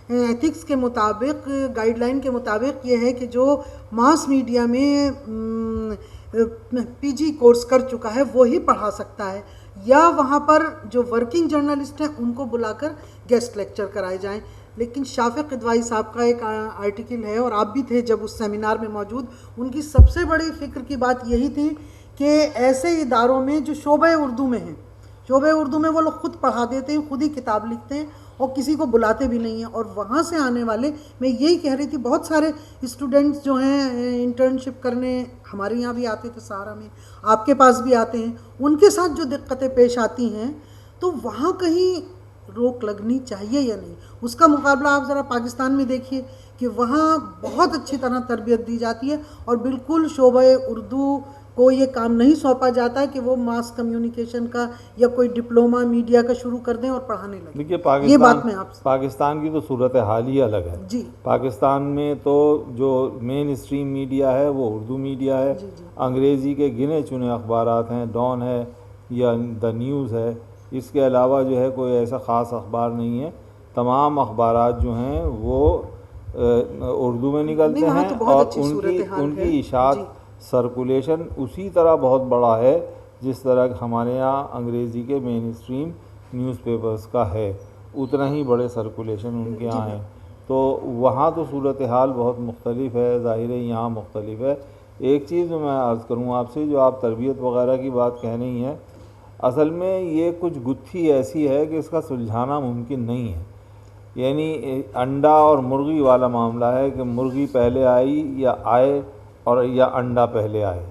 B: ایتھکس کے مطابق، گائیڈ لائن کے مطابق یہ ہے کہ جو ماس میڈیا میں PG کورس کر چکا ہے وہی پڑھا سکتا ہے، یا وہاں پر جو ورکنگ جرنلسٹ ہیں ان کو بلا کر گیسٹ لیکچر کرائے جائیں. لیکن شافق قدوائی صاحب کا ایک آرٹیکل ہے اور آپ بھی تھے جب اس سیمینار میں موجود، ان کی سب سے بڑی فکر کی بات یہی تھی کہ ایسے اداروں میں جو شعبہ اردو میں ہیں، شعبہ اردو میں وہ لوگ خود پڑھا دیتے ہیں، خود ہی کتاب لکھتے ہیں اور کسی کو بلاتے بھی نہیں ہیں. اور وہاں سے آنے والے، میں یہی کہہ رہی تھی، بہت سارے اسٹوڈنٹس جو ہیں انٹرنشپ کرنے ہمارے یہاں بھی آتے تھے سہارا میں، آپ کے پاس بھی آتے ہیں، ان کے ساتھ جو دقتیں پیش آتی ہیں تو وہاں کہیں روک لگنی چاہیے یا نہیں. اس کا مقابلہ آپ ذرا پاکستان میں دیکھیے کہ وہاں بہت اچھی طرح تربیت دی جاتی ہے اور بالکل شعبہ اردو کو یہ کام نہیں سونپا جاتا ہے کہ وہ ماس کمیونیکیشن کا یا کوئی ڈپلومہ میڈیا کا شروع کر دیں اور پڑھانے لگیں.
C: دیکھیے
B: یہ بات میں آپ سے
C: پاکستان کی تو صورت حال ہی الگ ہے.
B: جی
C: پاکستان میں تو جو مین اسٹریم میڈیا ہے وہ اردو میڈیا ہے. انگریزی کے گنے چنے اخبارات ہیں، ڈان ہے یا دا نیوز ہے، اس کے علاوہ جو ہے کوئی ایسا خاص اخبار نہیں ہے. تمام اخبارات جو ہیں وہ اردو میں نکلتے ہیں اور ان کی اشاعت سرکولیشن اسی طرح بہت بڑا ہے جس طرح ہمارے یہاں انگریزی کے مین اسٹریم نیوز پیپرز کا ہے، اتنا ہی بڑے سرکولیشن ان کے یہاں ہے. تو وہاں تو صورتحال بہت مختلف ہے، ظاہر ہے یہاں مختلف ہے. ایک چیز میں عرض کروں آپ سے، جو آپ تربیت وغیرہ کی بات کہہ رہی ہیں، اصل میں یہ کچھ گتھی ایسی ہے کہ اس کا سلجھانا ممکن نہیں ہے. یعنی انڈا اور مرغی والا معاملہ ہے کہ مرغی پہلے آئی یا آئے اور یا انڈا پہلے آئے.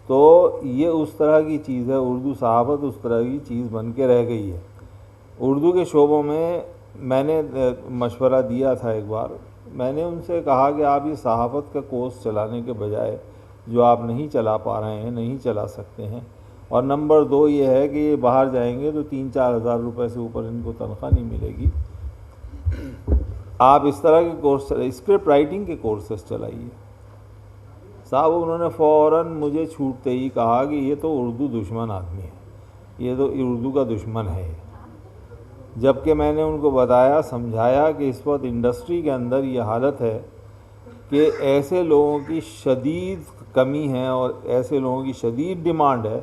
C: تو یہ اس طرح کی چیز ہے، اردو صحافت اس طرح کی چیز بن کے رہ گئی ہے. اردو کے شعبوں میں نے مشورہ دیا تھا ایک بار، میں نے ان سے کہا کہ آپ یہ صحافت کا کورس چلانے کے بجائے جو آپ نہیں چلا پا رہے ہیں، نہیں چلا سکتے ہیں، اور نمبر 2 یہ ہے کہ یہ باہر جائیں گے تو 3-4 ہزار روپے سے اوپر ان کو تنخواہ نہیں ملے گی، آپ اس طرح کے کورس، اسکرپٹ رائٹنگ کے کورسز چلائیے. صاحب انہوں نے فوراً مجھے چھوٹتے ہی کہا کہ یہ تو اردو دشمن آدمی ہے، یہ تو اردو کا دشمن ہے. جبکہ میں نے ان کو بتایا سمجھایا کہ اس وقت انڈسٹری کے اندر یہ حالت ہے کہ ایسے لوگوں کی شدید کمی ہے اور ایسے لوگوں کی شدید ڈیمانڈ ہے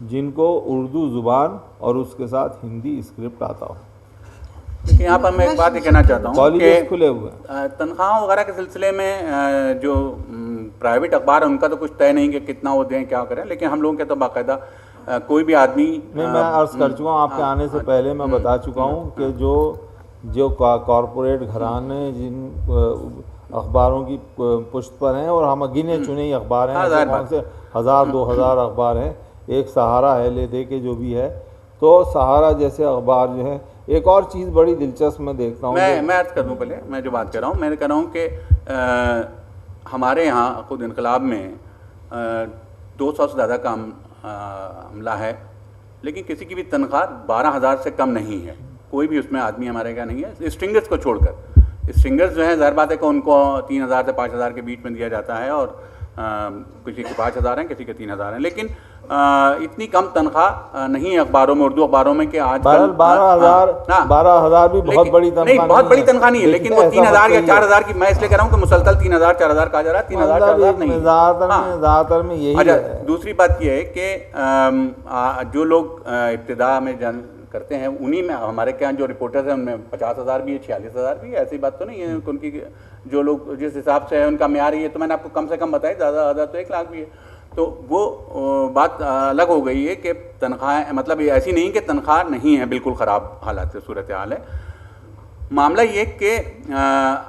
C: جن کو اردو زبان اور اس کے ساتھ ہندی اسکرپٹ آتا ہو.
E: لیکن یہاں پر میں ایک بات یہ کہنا چاہتا ہوں کہ
C: کالجز کھلے ہوئے ہیں.
E: تنخواہوں وغیرہ کے سلسلے میں جو پرائیویٹ اخبار ہیں ان کا تو کچھ طے نہیں کہ کتنا وہ دیں کیا کریں, لیکن ہم لوگوں کے تو باقاعدہ کوئی بھی آدمی
C: میں عرض کر چکا ہوں آپ کے آنے سے پہلے میں بتا چکا ہوں کہ جو کارپوریٹ گھرانے جن اخباروں کی پشت پر ہیں اور ہم گنے چنے ہی اخبار ہیں, کون سے 1000-2000 اخبار ہیں, ایک سہارا ہے لے دے کے جو بھی ہے, تو سہارا جیسے اخبار جو ہیں. ایک اور چیز بڑی دلچسپ میں دیکھتا ہوں,
E: میں عرض کر دوں پہلے میں جو بات کر رہا ہوں, میں کہہ رہا ہوں کہ ہمارے یہاں خود انقلاب میں 200 سے زیادہ کا عملہ ہے, لیکن کسی کی بھی تنخواہ 12,000 سے کم نہیں ہے. کوئی بھی اس میں آدمی ہمارے کا نہیں ہے, اسٹرنگرز کو چھوڑ کر. اسٹرنگرز جو ہیں ظاہر بات ہے کہ ان کو 3,000 سے 5,000 کے بیچ میں دیا جاتا ہے, اور کسی کے 5,000 ہیں, کسی کے 3,000 ہیں, لیکن اتنی کم تنخواہ نہیں ہے اخباروں میں, اردو اخباروں میں, کہ آج کل
C: 12,000 بھی بہت بڑی تنخواہ
E: نہیں, بہت بڑی تنخواہ نہیں ہے, لیکن وہ 3,000 یا 4,000 کی, میں اس لیے کہہ رہا ہوں کہ مسلسل 3,000 4,000 کہا جا رہا ہے, 3,000 4,000 نہیں.
C: زیادہ تر میں یہی ہے.
E: دوسری بات یہ ہے کہ جو لوگ ابتدا میں کرتے ہیں انہی میں ہمارے کے یہاں جو رپورٹرز ہیں ان میں 50,000 بھی ہے, 46,000 بھی ہے. ایسی بات تو نہیں ہے ان کی, جو لوگ جس حساب سے ہے ان کا معیار یہ, تو میں نے آپ کو کم سے کم بتایا, زیادہ تو 1 لاکھ بھی ہے. تو وہ بات الگ ہو گئی ہے کہ تنخواہیں, مطلب ایسی نہیں کہ تنخواہ نہیں ہے, بالکل خراب حالات صورتحال ہے. معاملہ یہ کہ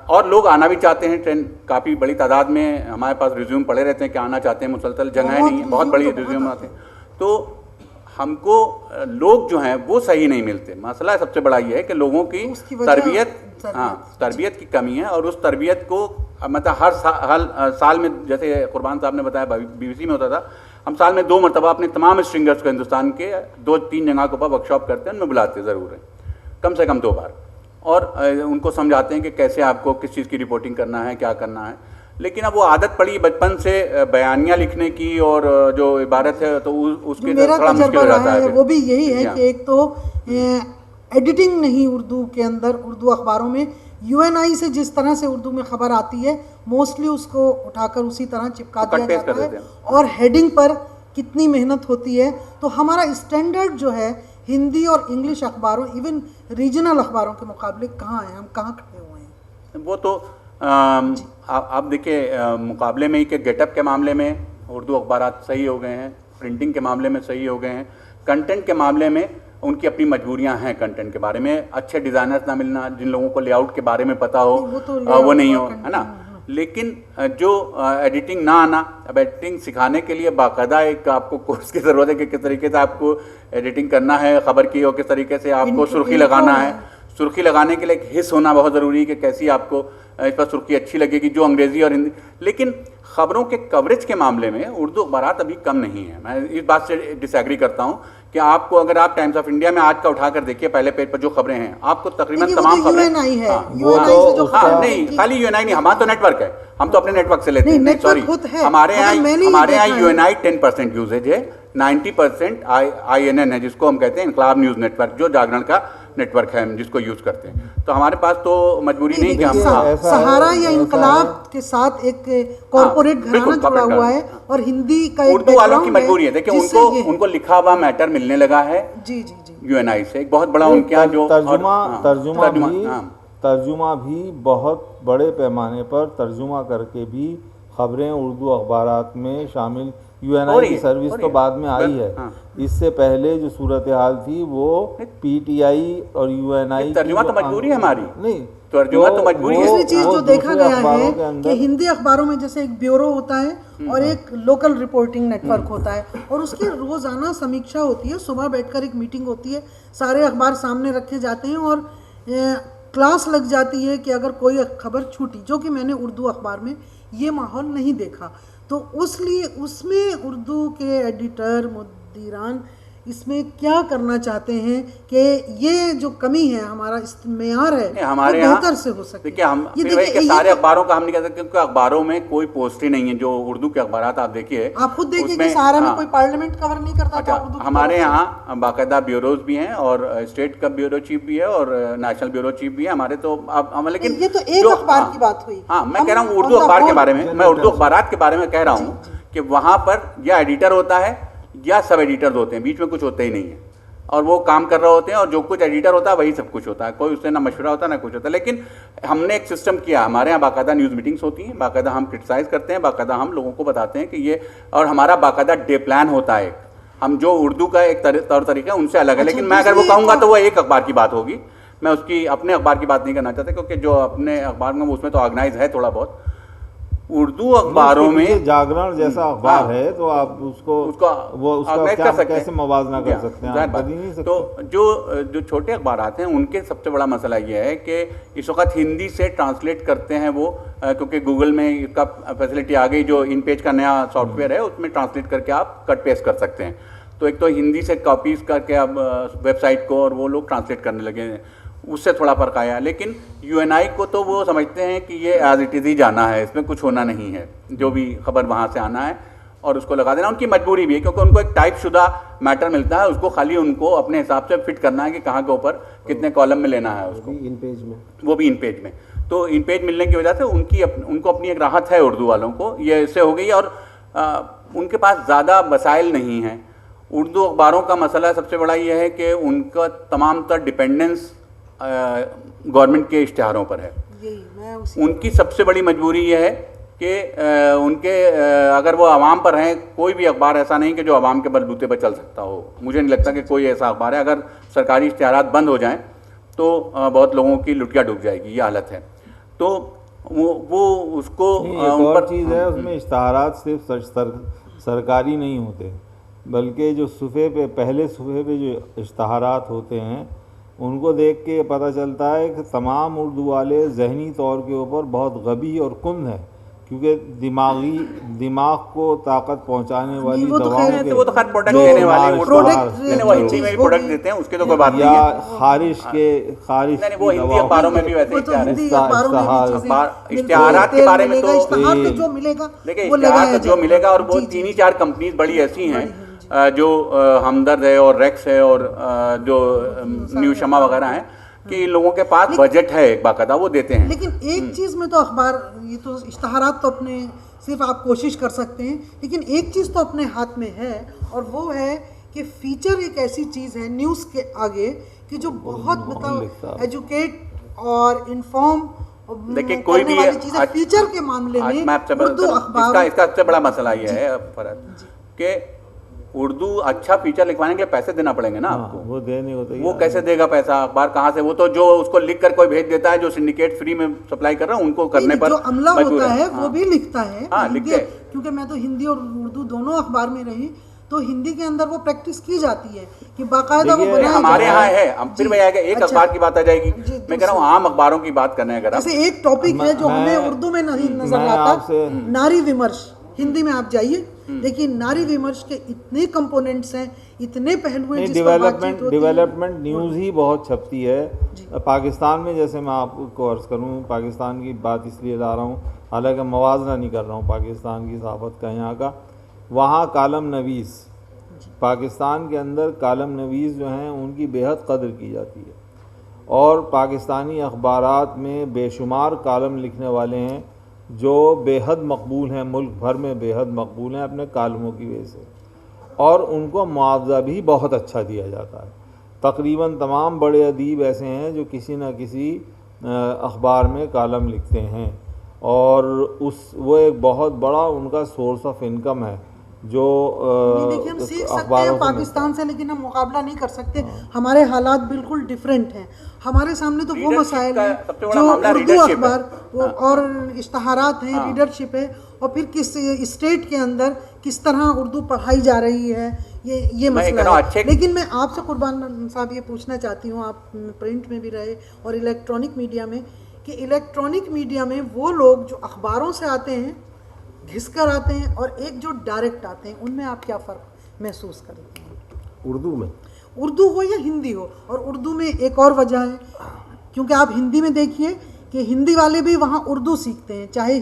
E: اور لوگ آنا بھی چاہتے ہیں, ٹرین کافی بڑی تعداد میں ہمارے پاس ریزیوم پڑے رہتے ہیں کہ آنا چاہتے ہیں, مسلسل جگہیں نہیں ہیں, بہت بڑی ریزیوم آتے ہیں. تو ہم کو لوگ جو ہیں وہ صحیح نہیں ملتے. مسئلہ سب سے بڑا یہ ہے کہ لوگوں کی تربیت کی کمی ہے, اور اس تربیت کو مطلب ہر سال میں, جیسے قربان صاحب نے بتایا BBC میں ہوتا تھا, ہم سال میں 2 مرتبہ اپنے تمام اسٹرنگرز کو ہندوستان کے 2-3 جگہ کے اوپر ورک شاپ کرتے ہیں, ان میں بلاتے ضرور ہیں, کم سے کم 2 بار, اور ان کو سمجھاتے ہیں کہ کیسے آپ کو کس چیز کی رپورٹنگ کرنا ہے, کیا کرنا ہے. لیکن اب وہ عادت پڑی بچپن سے بیانیہ لکھنے کی, اور جو عبارت ہے تو اس کے تھوڑا مشکل ہو جاتا ہے.
B: وہ بھی یہی ہے کہ ایک تو ایڈیٹنگ نہیں اردو کے اندر, اردو اخباروں میں UNI سے جس طرح سے اردو میں خبر آتی ہے موسٹلی اس کو اٹھا کر اسی طرح چپکا دیا جاتا ہے, اور ہیڈنگ پر کتنی محنت ہوتی ہے. تو ہمارا اسٹینڈرڈ جو ہے ہندی اور انگلش اخباروں, ایون ریجنل اخباروں کے مقابلے کہاں ہیں, ہم کہاں کھڑے ہوئے ہیں.
E: وہ تو آپ دیکھیں مقابلے میں ہی کہ گیٹ اپ کے معاملے میں اردو اخبارات صحیح ہو گئے ہیں, پرنٹنگ کے معاملے میں صحیح ہو گئے ہیں, کنٹینٹ کے معاملے میں ان کی اپنی مجبوریاں ہیں. کنٹینٹ کے بارے میں اچھے ڈیزائنرز نہ ملنا, جن لوگوں کو لے آؤٹ کے بارے میں پتہ ہو وہ نہیں ہو, ہے نا. لیکن جو ایڈیٹنگ نہ آنا, اب ایڈیٹنگ سکھانے کے لیے باقاعدہ ایک آپ کو کورس کی ضرورت ہے کہ کس طریقے سے آپ کو ایڈیٹنگ کرنا ہے خبر کی, اور کس طریقے سے آپ کو سرخی لگانا ہے. سرخی لگانے کے لیے ایک حص ہونا بہت ضروری ہے کہ کیسی آپ کو اس پر سرخی اچھی لگے گی, جو انگریزی اور ہندی. لیکن خبروں کے کوریج کے معاملے میں اردو اخبارات ابھی کم نہیں ہیں. میں اس بات سے ڈس ایگری کرتا ہوں کہ آپ کو اگر آپ ٹائمز آف انڈیا میں آج کا اٹھا کر دیکھیے پہلے پیج پر جو خبریں ہیں, آپ کو تقریباً تمام خبریں, نہیں خالی UNI نہیں, ہمارا تو نیٹ ورک ہے, ہم تو اپنے نیٹ ورک سے لیتے ہیں. سوری, ہمارے یہاں UNI 10% یوزیج ہے, 90% INN ہے جس کو ہم کہتے ہیں انقلاب نیوز نیٹ ورک, جو جاگرن کا نیٹ ورک ہے جس کو یوز کرتے ہیں. تو ہمارے پاس تو مجبوری نہیں کہ ہم
B: سہارا یا انقلاب کے ساتھ ایک کارپوریٹ گھرانہ جڑا ہوا ہے, اور ہندی کا ایک
E: اردو والوں کی مجبوری ہے. دیکھیں ان کو لکھا ہوا میٹر ملنے لگا ہے UNI سے, ایک بہت بڑا ان کے یہاں جو
C: ترجمہ بھی بہت بڑے پیمانے پر ترجمہ کر کے بھی خبریں اردو اخبارات میں شامل. UNI کی سروس تو بعد میں آئی ہے, اس سے پہلے جو صورتحال تھی وہ PTI اور UNI
E: ترجمہ تو مجبوری ہے ہماری,
C: نہیں
E: ترجمہ تو مجبوری ہے.
B: دوسری چیز جو دیکھا گیا ہے کہ ہندی اخباروں میں جیسے ایک بیورو ہوتا ہے اور ایک لوکل رپورٹنگ نیٹ ورک ہوتا ہے, اور اس کی روزانہ سمیکشا ہوتی ہے, صبح بیٹھ کر ایک میٹنگ ہوتی ہے, سارے اخبار سامنے رکھے جاتے ہیں, اور کلاس لگ جاتی ہے کہ اگر کوئی خبر چھوٹی, جو کہ میں نے اردو اخبار میں یہ ماحول نہیں دیکھا. تو اس لیے اس میں اردو کے ایڈیٹر مدیران اس میں کیا کرنا چاہتے ہیں کہ یہ جو کمی ہے ہمارا اس معیار ہے
E: ہمارے
B: وہ
E: یہاں
B: بہتر سے ہو سکے.
E: دیکھیے ہم پھر وہی کہ سارے اخباروں کا ہم نہیں کہہ سکتے کیونکہ اخباروں میں کوئی پوسٹ ہی نہیں ہے. جو اردو کے اخبارات آپ دیکھیے,
B: آپ خود دیکھیے کہ سہارا میں کوئی پارلیمنٹ کور نہیں کرتا تھا اردو.
E: ہمارے یہاں باقاعدہ بیوروز بھی ہیں اور اسٹیٹ کا بیورو چیف بھی ہے اور نیشنل بیورو چیف بھی ہے ہمارے. تو اب لیکن
B: یہ تو ایک اخبار کی بات ہوئی.
E: ہاں میں کہہ رہا ہوں اردو اخبار کے بارے میں, میں اردو اخبارات کے بارے میں کہہ رہا ہوں کہ وہاں پر یا ایڈیٹر ہوتا ہے یا سب ایڈیٹرز ہوتے ہیں, بیچ میں کچھ ہوتا ہی نہیں ہے, اور وہ کام کر رہے ہوتے ہیں اور جو کچھ ایڈیٹر ہوتا ہے وہی سب کچھ ہوتا ہے, کوئی اس سے نہ مشورہ ہوتا ہے نہ کچھ ہوتا ہے. لیکن ہم نے ایک سسٹم کیا, ہمارے یہاں باقاعدہ نیوز میٹنگس ہوتی ہیں, باقاعدہ ہم کرٹیسائز کرتے ہیں, باقاعدہ ہم لوگوں کو بتاتے ہیں کہ یہ, اور ہمارا باقاعدہ ڈے پلان ہوتا ہے. ہم جو اردو کا ایک طور طریقہ ہے ان سے الگ ہے, لیکن میں اگر وہ کہوں گا تو وہ ایک اخبار کی بات ہوگی. میں اس کی اپنے اخبار کی بات نہیں کرنا چاہتا کیونکہ جو اپنے اخبار میں اس میں تو آرگنائز ہے تھوڑا بہت. اردو اخباروں میں
C: جاگرن جیسا اخبار ہے تو آپ اس کا کیسے موازنہ کر سکتے ہیں, آپ کر ہی نہیں سکتے.
E: تو جو چھوٹے اخبارات ہیں ان کے سب سے بڑا مسئلہ یہ ہے کہ اس وقت ہندی سے ٹرانسلیٹ کرتے ہیں وہ, کیونکہ گوگل میں اس کا فیسلٹی آ گئی, جو ان پیج کا نیا سافٹ ویئر ہے اس میں ٹرانسلیٹ کر کے آپ کٹ پیسٹ کر سکتے ہیں. تو ایک تو ہندی سے کاپیز کر کے اب ویب سائٹ کو اور وہ لوگ ٹرانسلیٹ کرنے لگے ہیں, اس سے تھوڑا فرق آیا. لیکن یو این آئی کو تو وہ سمجھتے ہیں کہ یہ ایز اٹ از ہی جانا ہے, اس میں کچھ ہونا نہیں ہے, جو بھی خبر وہاں سے آنا ہے اور اس کو لگا دینا. ان کی مجبوری بھی ہے کیونکہ ان کو ایک ٹائپ شدہ میٹر ملتا ہے, اس کو خالی ان کو اپنے حساب سے فٹ کرنا ہے کہ کہاں کے اوپر کتنے کالم میں لینا ہے اس کو,
D: ان پیج میں,
E: وہ بھی ان پیج میں. تو ان پیج ملنے کی وجہ سے ان کو اپنی ایک راحت ہے اردو والوں کو, یہ اس سے ہو گئی. اور ان کے پاس زیادہ وسائل نہیں ہیں. اردو اخباروں کا مسئلہ سب سے بڑا یہ ہے کہ ان کا تمام تر ڈپینڈنس گورنمنٹ کے اشتہاروں پر ہے. ان کی سب سے بڑی مجبوری یہ ہے کہ ان کے اگر وہ عوام پر ہیں, کوئی بھی اخبار ایسا نہیں کہ جو عوام کے بلبوتے پر چل سکتا ہو. مجھے نہیں لگتا کہ کوئی ایسا اخبار ہے. اگر سرکاری اشتہارات بند ہو جائیں تو بہت لوگوں کی لٹیا ڈوب جائے گی, یہ حالت ہے. تو وہ اس کو
C: ایک اور چیز ہے, اس میں اشتہارات صرف سرکاری نہیں ہوتے بلکہ جو صفحے پہ پہلے صفحے پہ جو اشتہارات ہوتے ہیں ان کو دیکھ کے پتہ چلتا ہے کہ تمام اردو والے ذہنی طور کے اوپر بہت غبی اور کند ہیں, کیونکہ دماغ کو طاقت پہنچانے والی دواؤں کے
E: وہ تو خیر پروڈکٹ دینے والے وہ ہندی میں بھی پروڈکٹ دیتے ہیں, اس کی تو کوئی بات نہیں ہے.
C: یا خارش
E: وہ ہندی اخباروں میں بھی ویسے اشتہارات کے بارے میں تو دیکھیں اشتہار جو ملے گا, اور وہ 3-4 کمپنیز بڑی ایسی ہیں جو ہمدرد ہے اور ریکس ہے اور جو نیو شمع وغیرہ ہیں کہ ان لوگوں کے پاس بجٹ ہے ایک باقاعدہ, وہ دیتے ہیں.
B: لیکن ایک چیز میں تو اخبار, یہ تو اشتہارات تو اپنے صرف آپ کوشش کر سکتے ہیں, لیکن ایک چیز تو اپنے ہاتھ میں ہے, اور وہ ہے کہ فیچر ایک ایسی چیز ہے نیوز کے آگے کہ جو بہت مطلب ایجوکیٹ اور انفارم
E: دیکھیں کوئی بھی
B: فیچر کے معاملے میں اردو اخبار.
E: اس کا سب سے بڑا مسئلہ یہ ہے فرد کہ اردو اچھا فیچر لکھوانے کے لیے پیسے دینا پڑیں گے نا آپ کو.
C: وہ دینے ہوتے,
E: وہ کیسے دے گا پیسہ, اخبار کہاں سے؟ وہ تو جو اس کو لکھ کر کوئی بھیج دیتا ہے, جو سنڈیکیٹ فری میں سپلائی کر رہا ہے ان کو کرنے پر
B: جو عملہ ہوتا ہے وہ بھی لکھتا ہے.
E: لکھتے,
B: کیونکہ میں تو ہندی اور اردو دونوں اخبار میں رہی, تو ہندی کے اندر وہ پریکٹس کی جاتی ہے کہ باقاعدہ وہ بنایا
E: ہمارے یہاں ہے. پھر وہی آئے گا ایک اخبار کی بات آ جائے گی. میں کہہ رہا ہوں عام اخباروں کی بات کرنا ہے. اگر
B: جیسے ایک ٹاپک ہے جو ہمیں اردو میں نہیں نظر آتا, ناری ومرش. ہندی میں آپ جائیے دیکھیے ناری ومرش کے اتنے کمپوننٹس ہیں, اتنے پہلو ہیں.
C: ڈیولپمنٹ نیوز ہی بہت چھپتی ہے پاکستان میں. جیسے میں آپ کو عرض کروں, پاکستان کی بات اس لیے لا رہا ہوں, حالانکہ موازنہ نہیں کر رہا ہوں پاکستان کی صحافت کا یہاں کا. وہاں کالم نویس, پاکستان کے اندر کالم نویس جو ہیں ان کی بے حد قدر کی جاتی ہے, اور پاکستانی اخبارات میں بے شمار کالم لکھنے والے ہیں جو بے حد مقبول ہیں, ملک بھر میں بے حد مقبول ہیں اپنے کالموں کی وجہ سے, اور ان کو معاوضہ بھی بہت اچھا دیا جاتا ہے. تقریباً تمام بڑے ادیب ایسے ہیں جو کسی نہ کسی اخبار میں کالم لکھتے ہیں, اور وہ ایک بہت بڑا ان کا سورس آف انکم ہے جو
B: دیکھیے ہم سیکھ سکتے ہیں پاکستان سے, لیکن ہم مقابلہ نہیں کر سکتے. ہمارے حالات بالکل ڈیفرنٹ ہیں. ہمارے سامنے تو وہ مسائل ہیں جو اردو اخبار اور اشتہارات ہیں, ریڈرشپ ہے, اور پھر کس اسٹیٹ کے اندر کس طرح اردو پڑھائی جا رہی ہے, یہ مسئلہ ہے. لیکن میں آپ سے قربان صاحب یہ پوچھنا چاہتی ہوں, آپ پرنٹ میں بھی رہے اور الیکٹرانک میڈیا میں, کہ الیکٹرانک میڈیا میں وہ لوگ جو اخباروں سے آتے ہیں گھس کر آتے ہیں اور ایک جو ڈائریکٹ آتے ہیں, ان میں آپ کیا فرق محسوس کرتے ہیں؟
D: اردو میں
B: اردو ہو یا ہندی ہو. اور اردو میں ایک اور وجہ ہے کیونکہ آپ ہندی میں دیکھیے کہ ہندی والے بھی وہاں اردو سیکھتے ہیں, چاہے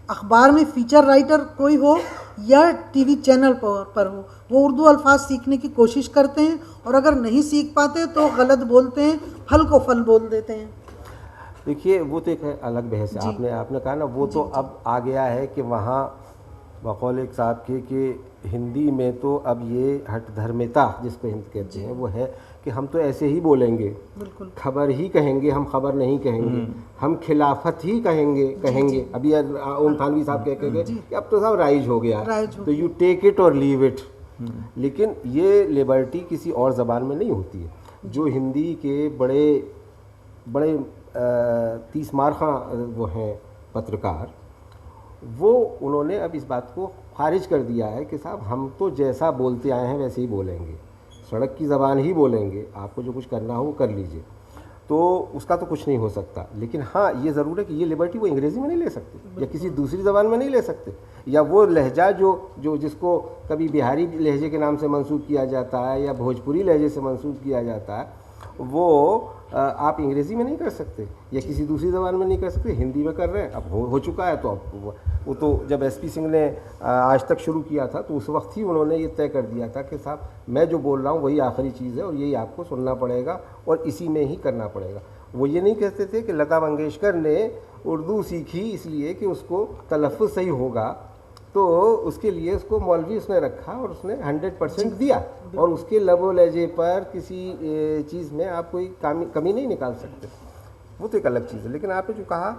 B: اخبار میں فیچر رائٹر کوئی ہو یا ٹی وی چینل پر ہو, وہ اردو الفاظ سیکھنے کی کوشش کرتے ہیں, اور اگر نہیں سیکھ پاتے تو غلط بولتے ہیں, پھل کو پھل بول دیتے ہیں.
D: دیکھیے وہ تو ایک الگ بحث ہے. آپ نے کہا نا وہ تو اب آ گیا ہے کہ وہاں بقول ایک صاحب کے کہ ہندی میں تو اب یہ ہٹ دھرمتا جس کو ہند کہتے ہیں وہ ہے کہ ہم تو ایسے ہی بولیں گے, خبر ہی کہیں گے, ہم خبر نہیں کہیں گے, ہم خلافت ہی کہیں گے. ابھی اوم تھانوی صاحب کہہ گئے کہ اب تو صاحب رائج ہو گیا, تو یو ٹیک اٹ اور لیو اٹ. لیکن یہ لیبرٹی کسی اور زبان میں نہیں ہوتی ہے. جو ہندی کے بڑے 30 مارخاں وہ ہیں پترکار, وہ انہوں نے اب اس بات کو خارج کر دیا ہے کہ صاحب ہم تو جیسا بولتے آئے ہیں ویسے ہی بولیں گے, سڑک کی زبان ہی بولیں گے, آپ کو جو کچھ کرنا ہو وہ کر لیجئے. تو اس کا تو کچھ نہیں ہو سکتا. لیکن ہاں یہ ضرور ہے کہ یہ لبرٹی وہ انگریزی میں نہیں لے سکتے یا کسی دوسری زبان میں نہیں لے سکتے, یا وہ لہجہ جو جس کو کبھی بہاری لہجے کے نام سے منسوب کیا جاتا ہے یا بھوجپوری لہجے سے منسوب کیا جاتا ہے, وہ آپ انگریزی میں نہیں کر سکتے یا کسی دوسری زبان میں نہیں کر سکتے. ہندی میں کر رہے ہیں, اب ہو چکا ہے. تو اب وہ تو جب ایس پی سنگھ نے آج تک شروع کیا تھا تو اس وقت ہی انہوں نے یہ طے کر دیا تھا کہ صاحب میں جو بول رہا ہوں وہی آخری چیز ہے اور یہی آپ کو سننا پڑے گا اور اسی میں ہی کرنا پڑے گا. وہ یہ نہیں کہتے تھے کہ لتا منگیشکر نے اردو سیکھی اس لیے کہ اس کو تلفظ صحیح ہوگا, تو اس کے لیے اس کو مولوی اس نے رکھا اور اس نے 100% دیا, اور اس کے لب و لہجے پر کسی چیز میں آپ کوئی کمی نہیں نکال سکتے. وہ تو ایک الگ چیز ہے. لیکن آپ نے جو کہا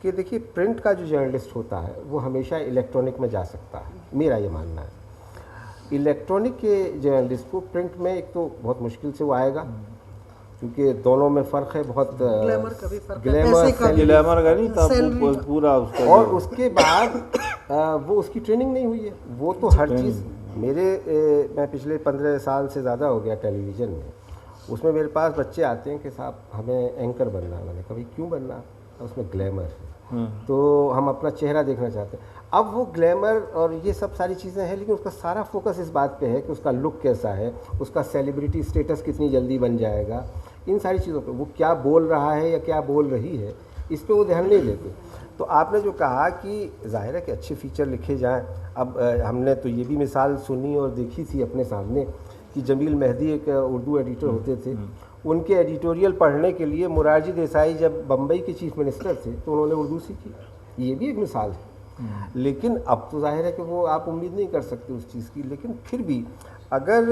D: کہ دیکھیے پرنٹ کا جو جرنلسٹ ہوتا ہے وہ ہمیشہ الیکٹرانک میں جا سکتا ہے, میرا یہ ماننا ہے. الیکٹرانک کے جرنلسٹ کو پرنٹ میں ایک تو بہت مشکل سے وہ آئے گا, کیونکہ دونوں میں فرق ہے بہت,
B: گلیمر کا بھی فرق ہے,
C: گلیمر کا نہیں تھا پورا اس کا,
D: اور اس کے بعد وہ اس کی ٹریننگ نہیں ہوئی ہے. وہ تو ہر چیز میں پچھلے 15 سال سے زیادہ ہو گیا ٹیلی ویژن میں, اس میں میرے پاس بچے آتے ہیں کہ صاحب ہمیں اینکر بننا ہے. میں نے کہا بھائی کیوں بننا ہے؟ اس میں گلیمر ہے, تو ہم اپنا چہرہ دیکھنا چاہتے ہیں. اب وہ گلیمر اور یہ سب ساری چیزیں ہیں, لیکن اس کا سارا فوکس اس بات پہ ہے کہ اس کا لک کیسا ہے, اس کا سیلیبریٹی اسٹیٹس کتنی جلدی بن جائے گا, ان ساری چیزوں پہ. وہ کیا بول رہا ہے یا کیا بول رہی ہے اس پہ وہ دھیان نہیں دیتے. تو آپ نے جو کہا کہ ظاہر ہے کہ اچھے فیچر لکھے جائیں. اب ہم نے تو یہ بھی مثال سنی اور دیکھی تھی اپنے سامنے کہ جمیل مہدی ایک اردو ایڈیٹر ہوتے تھے, ان کے ایڈیٹوریل پڑھنے کے لیے مرارجی دیسائی جب بمبئی کے چیف منسٹر تھے تو انہوں نے اردو سیکھی. یہ بھی ایک مثال ہے. لیکن اب تو ظاہر ہے کہ وہ آپ امید نہیں کر سکتے اس چیز کی. لیکن پھر بھی اگر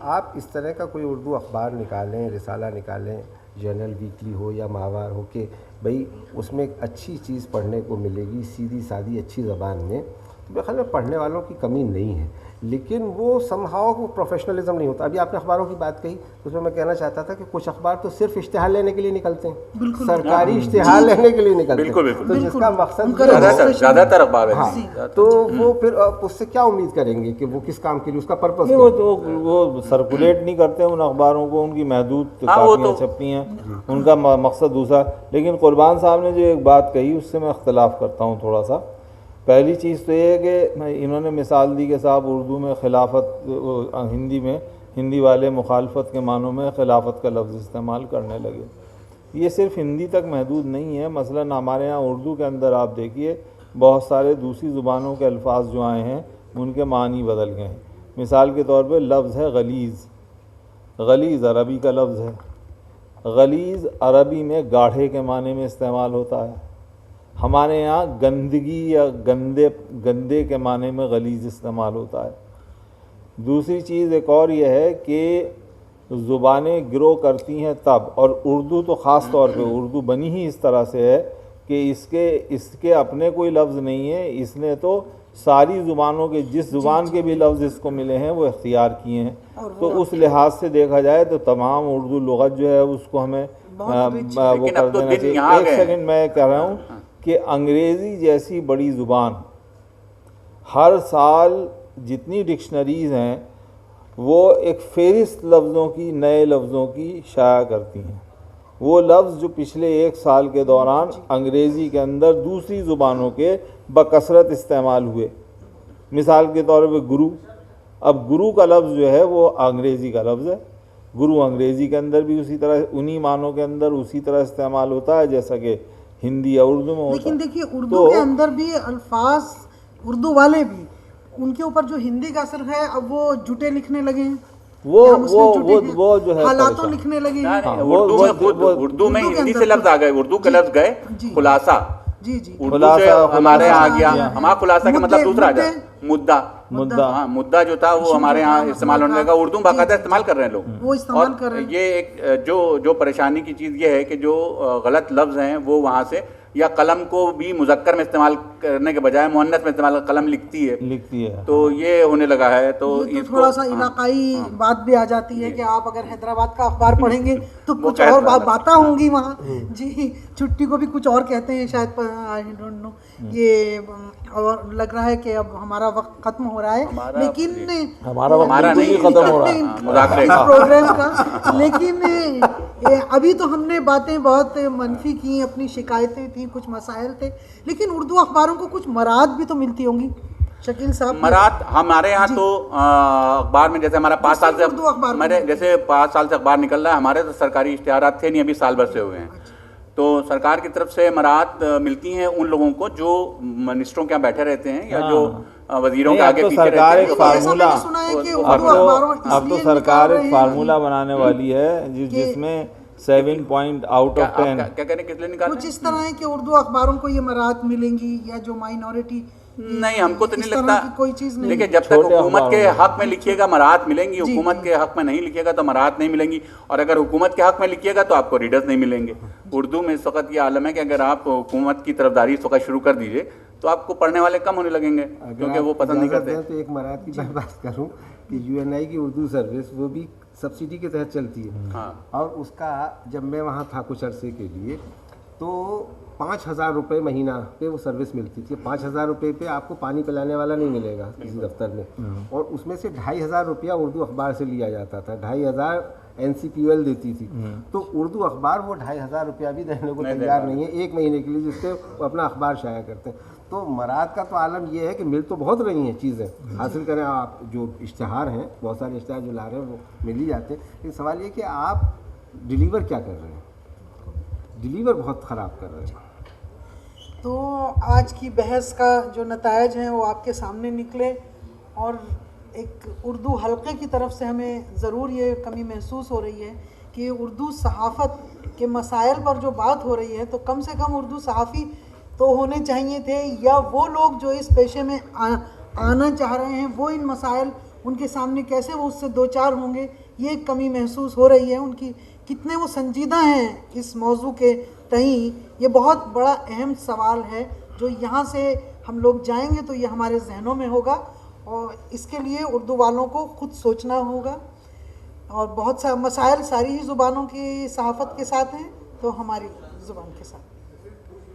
D: آپ اس طرح کا کوئی اردو اخبار نکالیں, رسالہ نکالیں, جرنل ویکلی ہو یا ماہوار ہو, کہ بھئی اس میں ایک اچھی چیز پڑھنے کو ملے گی سیدھی سادھی اچھی زبان میں, تو میرے خیال میں پڑھنے والوں کی کمی نہیں ہے. لیکن وہ سمہاؤ وہ پروفیشنلزم نہیں ہوتا. ابھی آپ نے اخباروں کی بات کہی, اس میں کہنا چاہتا تھا کہ کچھ اخبار تو صرف اشتہار لینے کے لیے نکلتے ہیں, سرکاری اشتہار لینے کے لیے نکلتے ہیں, تو جس کا مقصد
E: زیادہ تر اخبار ہے,
D: تو وہ پھر اس سے کیا امید کریں گے کہ وہ کس کام کے لیے, اس کا پرپس
C: وہ سرکولیٹ نہیں کرتے ان اخباروں کو, ان کی محدود کاپیاں چھپتی ہیں, ان کا مقصد دوسرا. لیکن قربان صاحب نے جو ایک بات کہی اس سے میں اختلاف کرتا ہوں تھوڑا سا. پہلی چیز تو یہ ہے کہ انہوں نے مثال دی کہ صاحب اردو میں خلافت, ہندی والے مخالفت کے معنوں میں خلافت کا لفظ استعمال کرنے لگے. یہ صرف ہندی تک محدود نہیں ہے. مثلاً ہمارے ہاں اردو کے اندر آپ دیکھیے بہت سارے دوسری زبانوں کے الفاظ جو آئے ہیں ان کے معنی بدل گئے ہیں. مثال کے طور پہ لفظ ہے غلیظ. غلیظ عربی کا لفظ ہے. غلیظ عربی میں گاڑھے کے معنی میں استعمال ہوتا ہے. ہمارے یہاں گندگی یا گندے کے معنی میں غلیظ استعمال ہوتا ہے. دوسری چیز ایک اور یہ ہے کہ زبانیں گرو کرتی ہیں تب, اور اردو تو خاص طور پہ اردو بنی ہی اس طرح سے ہے کہ اس کے اپنے کوئی لفظ نہیں ہے, اس نے تو ساری زبانوں کے جس زبان کے بھی لفظ اس کو ملے ہیں وہ اختیار کیے ہیں. تو اس لحاظ سے دیکھا جائے تو تمام اردو لغت جو ہے اس کو ہمیں وہ کر دینا چاہیے. ایک سیکنڈ میں کہہ رہا ہوں کہ انگریزی جیسی بڑی زبان ہر سال جتنی ڈکشنریز ہیں وہ ایک فہرست لفظوں کی, نئے لفظوں کی شائع کرتی ہیں. وہ لفظ جو پچھلے 1 سال کے دوران انگریزی کے اندر دوسری زبانوں کے بکثرت استعمال ہوئے, مثال کے طور پہ گرو اب گرو کا لفظ جو ہے وہ انگریزی کا لفظ ہے. گرو انگریزی کے اندر بھی اسی طرح انہی معنوں کے اندر اسی طرح استعمال ہوتا ہے جیسا کہ ہندی یا اردو میں ہوتا ہے.
B: لیکن دیکھیے اردو کے اندر بھی الفاظ اردو والے بھی ان کے اوپر جو ہندی کا اثر ہے اب وہ جھوٹے لکھنے لگے ہیں,
C: وہ جو ہے
B: حالاتوں لکھنے لگے ہیں.
E: اردو میں ہندی سے لفظ آ گئے, اردو کے لفظ گئے خلاصہ.
B: جی جی
E: اردو سے ہمارے یہاں آ گیا, ہمارا خلاصہ کا مطلب دوسرا آ جائے مدعا. مدعا جو تھا وہ ہمارے یہاں استعمال ہونے لگا, اردو باقاعدہ استعمال کر رہے ہیں لوگ.
B: وہ استعمال کر رہے ہیں.
E: یہ ایک جو پریشانی کی چیز یہ ہے کہ جو غلط لفظ ہیں وہ وہاں سے, یا قلم کو بھی مذکر میں استعمال کرنے کے بجائے مؤنث میں استعمال, قلم لکھتی ہے تو یہ ہونے لگا ہے. تو
B: تھوڑا سا علاقائی بات بھی آ جاتی ہے کہ آپ اگر حیدرآباد کا اخبار پڑھیں گے تو کچھ اور باتیں ہوں گی وہاں. جی چھٹی کو بھی کچھ اور کہتے ہیں شاید, آئی ڈونٹ نو. یہ اور لگ رہا ہے کہ اب ہمارا وقت ختم ہو رہا ہے, لیکن
C: ہمارا وقت نہیں ختم ہو رہا
B: پروگرام کا. لیکن ابھی تو ہم نے باتیں بہت منفی کی, اپنی شکایتیں تھیں, کچھ مسائل تھے, لیکن اردو اخباروں کو کچھ مراد بھی تو ملتی ہوں گی شکیل صاحب.
E: مراد ہمارے یہاں تو اخبار میں جیسے ہمارا 5 سال سے جیسے 5 سال سے اخبار نکل رہا ہے, ہمارے تو سرکاری اشتہارات تھے نہیں, ابھی سال بھر سے ہوئے ہیں. تو سرکار کی طرف سے مراعات ملتی ہیں ان لوگوں کو جو منسٹروں کے یہاں بیٹھے رہتے ہیں یا جو وزیروں کے آگے پیچھے رہتے ہیں.
C: اب تو سرکار ایک فارمولہ بنانے والی ہے جس میں 7 پوائنٹ آؤٹ آف 10
E: کیا کہنے کس لیے نکال
B: کچھ اس طرح ہے کہ اردو اخباروں کو یہ مراعات ملیں گی, یا جو مائنورٹی.
E: نہیں, ہم کو تو نہیں لگتا.
B: کوئی چیز نہیں.
E: دیکھیں جب تک حکومت کے حق میں لکھیے گا مراعات ملیں گی, حکومت کے حق میں نہیں لکھیے گا تو مراعات نہیں ملیں گی. اور اگر حکومت کے حق میں لکھیے گا تو آپ کو ریڈرز نہیں ملیں گے. اردو میں اس وقت یہ عالم ہے کہ اگر آپ حکومت کی طرفداری اس وقت شروع کر دیجئے تو آپ کو پڑھنے والے کم ہونے لگیں گے, کیونکہ وہ پسند نہیں کرتے.
D: تو ایک مراعات کی میں بات کروں کہ UNI کی اردو سروس وہ بھی سبسڈی کے تحت چلتی ہے, اور اس کا جب میں وہاں تھا کچھ عرصے کے لیے تو 5,000 روپے مہینہ پہ وہ سروس ملتی تھی. 5,000 روپے پہ آپ کو پانی پلانے والا نہیں ملے گا کسی دفتر میں, اور اس میں سے 2,500 روپیہ اردو اخبار سے لیا جاتا تھا. 2,500 NCPL دیتی تھی. تو اردو اخبار وہ 2,500 روپیہ بھی دینے کو تیار نہیں ہے ایک مہینے کے لیے, جس سے وہ اپنا اخبار شائع کرتے ہیں. تو مراد کا تو عالم یہ ہے کہ مل تو بہت رہی ہیں چیزیں, حاصل کریں آپ جو اشتہار ہیں, بہت سارے اشتہار جو لا رہے ہیں وہ مل ہی جاتے ہیں, لیکن سوال یہ کہ آپ ڈیلیور کیا کر رہے ہیں, ڈیلیور بہت خراب کر رہے ہیں.
B: تو آج کی بحث کا جو نتائج ہیں وہ آپ کے سامنے نکلے, اور ایک اردو حلقے کی طرف سے ہمیں ضرور یہ کمی محسوس ہو رہی ہے کہ اردو صحافت کے مسائل پر جو بات ہو رہی ہے تو کم سے کم اردو صحافی تو ہونے چاہیے تھے, یا وہ لوگ جو اس پیشے میں آنا چاہ رہے ہیں وہ ان مسائل ان کے سامنے کیسے وہ اس سے دو چار ہوں گے, یہ ایک کمی محسوس ہو رہی ہے. ان کی کتنے وہ سنجیدہ ہیں اس موضوع کے تئیں, یہ بہت بڑا اہم سوال ہے جو یہاں سے ہم لوگ جائیں گے تو یہ ہمارے ذہنوں میں ہوگا, اور اس کے لیے اردو والوں کو خود سوچنا ہوگا. اور بہت سا مسائل ساری ہی زبانوں کی صحافت کے ساتھ ہیں تو ہماری زبان کے ساتھ.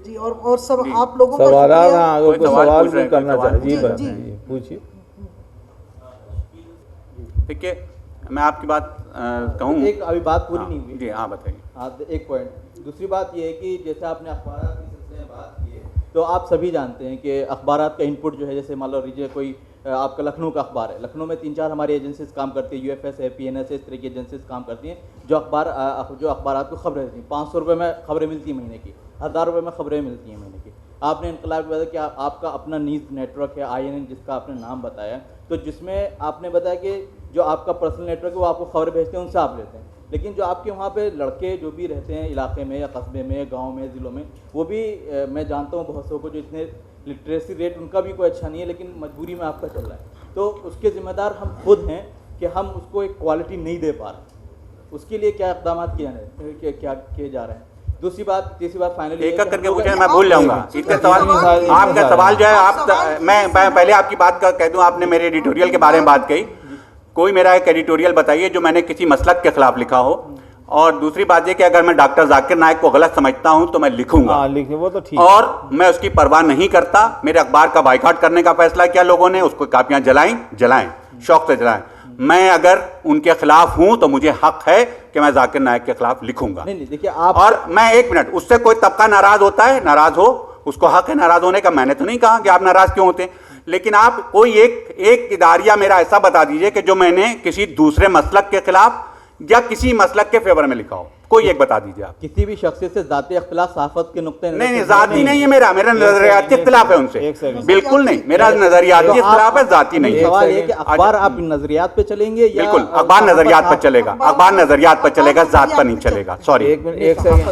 B: جی اور سب آپ لوگوں کا
C: سوال کرنا چاہیے. جی پوچھیے.
E: دیکھیے میں آپ کی بات کہوں,
F: ایک ابھی بات پوری نہیں ہوئی.
E: جی ہاں بتائیے.
F: ایک پوائنٹ. دوسری بات یہ ہے کہ جیسے آپ نے اخبارات کے سلسلے میں بات کی ہے تو آپ سبھی جانتے ہیں کہ اخبارات کا ان پٹ جو ہے, جیسے مان لو لیجیے کوئی آپ کا لکھنؤ کا اخبار ہے, لکھنؤ میں 3-4 ہماری ایجنسیز کام کرتی ہیں, UFS ہے, PNS ہے, اس طرح کی ایجنسیز کام کرتی ہیں جو اخبارات کو خبریں دیتی ہیں. 500 روپے میں خبریں ملتی ہیں مہینے کی, 1000 روپے میں خبریں ملتی ہیں مہینے کی. آپ نے انقلاب کے بعد کہ آپ کا اپنا نیوز نیٹ ورک ہے INN جس کا آپ نے نام بتایا, تو جس میں آپ نے بتایا کہ جو آپ کا پرسنل نیٹ ورک ہے وہ آپ کو خبر بھیجتے ہیں, ان سے آپ لیتے ہیں. لیکن جو آپ کے وہاں پہ لڑکے جو بھی رہتے ہیں علاقے میں یا قصبے میں, گاؤں میں, ضلعوں میں, وہ بھی میں جانتا ہوں بہت سو کو جو اتنے لٹریسی ریٹ ان کا بھی کوئی اچھا نہیں ہے, لیکن مجبوری میں آپ کا چل رہا ہے. تو اس کے ذمہ دار ہم خود ہیں کہ ہم اس کو ایک کوالٹی نہیں دے پا رہے. اس کے لیے کیا اقدامات کیے جا رہے ہیں. دوسری بات, تیسری بات فائنلی
E: ایک کر کے پوچھیں, میں بھول جاؤں گا. اس کا سوال, آپ کا سوال جو ہے, میں پہلے آپ کی بات کا کہہ دوں, آپ نے میرے ایڈیٹوریل کے بارے میں بات کہی. کوئی میرا ایک ایڈیٹوریل بتائیے جو میں نے کسی مسلک کے خلاف لکھا ہو. اور دوسری بات یہ کہ اگر میں ڈاکٹر ذاکر نائک کو غلط سمجھتا ہوں تو میں لکھوں گا, اور میں اس کی پرواہ نہیں کرتا. میرے اخبار کا بائیکاٹ کرنے کا فیصلہ کیا لوگوں نے, اس کو کاپیاں جلائیں, شوق سے جلائیں. میں اگر ان کے خلاف ہوں تو مجھے حق ہے کہ میں ذاکر نائک کے خلاف لکھوں گا. اور میں 1 منٹ, اس سے کوئی طبقہ ناراض ہوتا ہے, ناراض ہو, اس کو حق ہے ناراض ہونے کا. میں نے تو نہیں کہا کہ آپ ناراض کیوں ہوتے ہیں, لیکن آپ کوئی ایک اداریہ میرا ایسا بتا دیجئے کہ جو میں نے کسی دوسرے مسلک کے خلاف یا کسی مسلک کے فیور میں لکھا ہو, کوئی ایک بتا دیجئے آپ.
F: کسی بھی شخصیت سے ذاتی اختلاف صحافت کے نقطے
E: نہیں, ذاتی نہیں ہے میرا نظریاتی اختلاف ہے ان سے, بالکل نہیں, میرا نظریاتی اختلاف ہے, ذاتی نہیں ہے.
F: سوال یہ کہ اخبار آپ نظریات پہ چلیں گے یا
E: بالکل, اخبار نظریات پر چلے گا, اخبار نظریات پر چلے گا, ذات پر نہیں چلے گا. سوری,
C: ایک سیکنڈ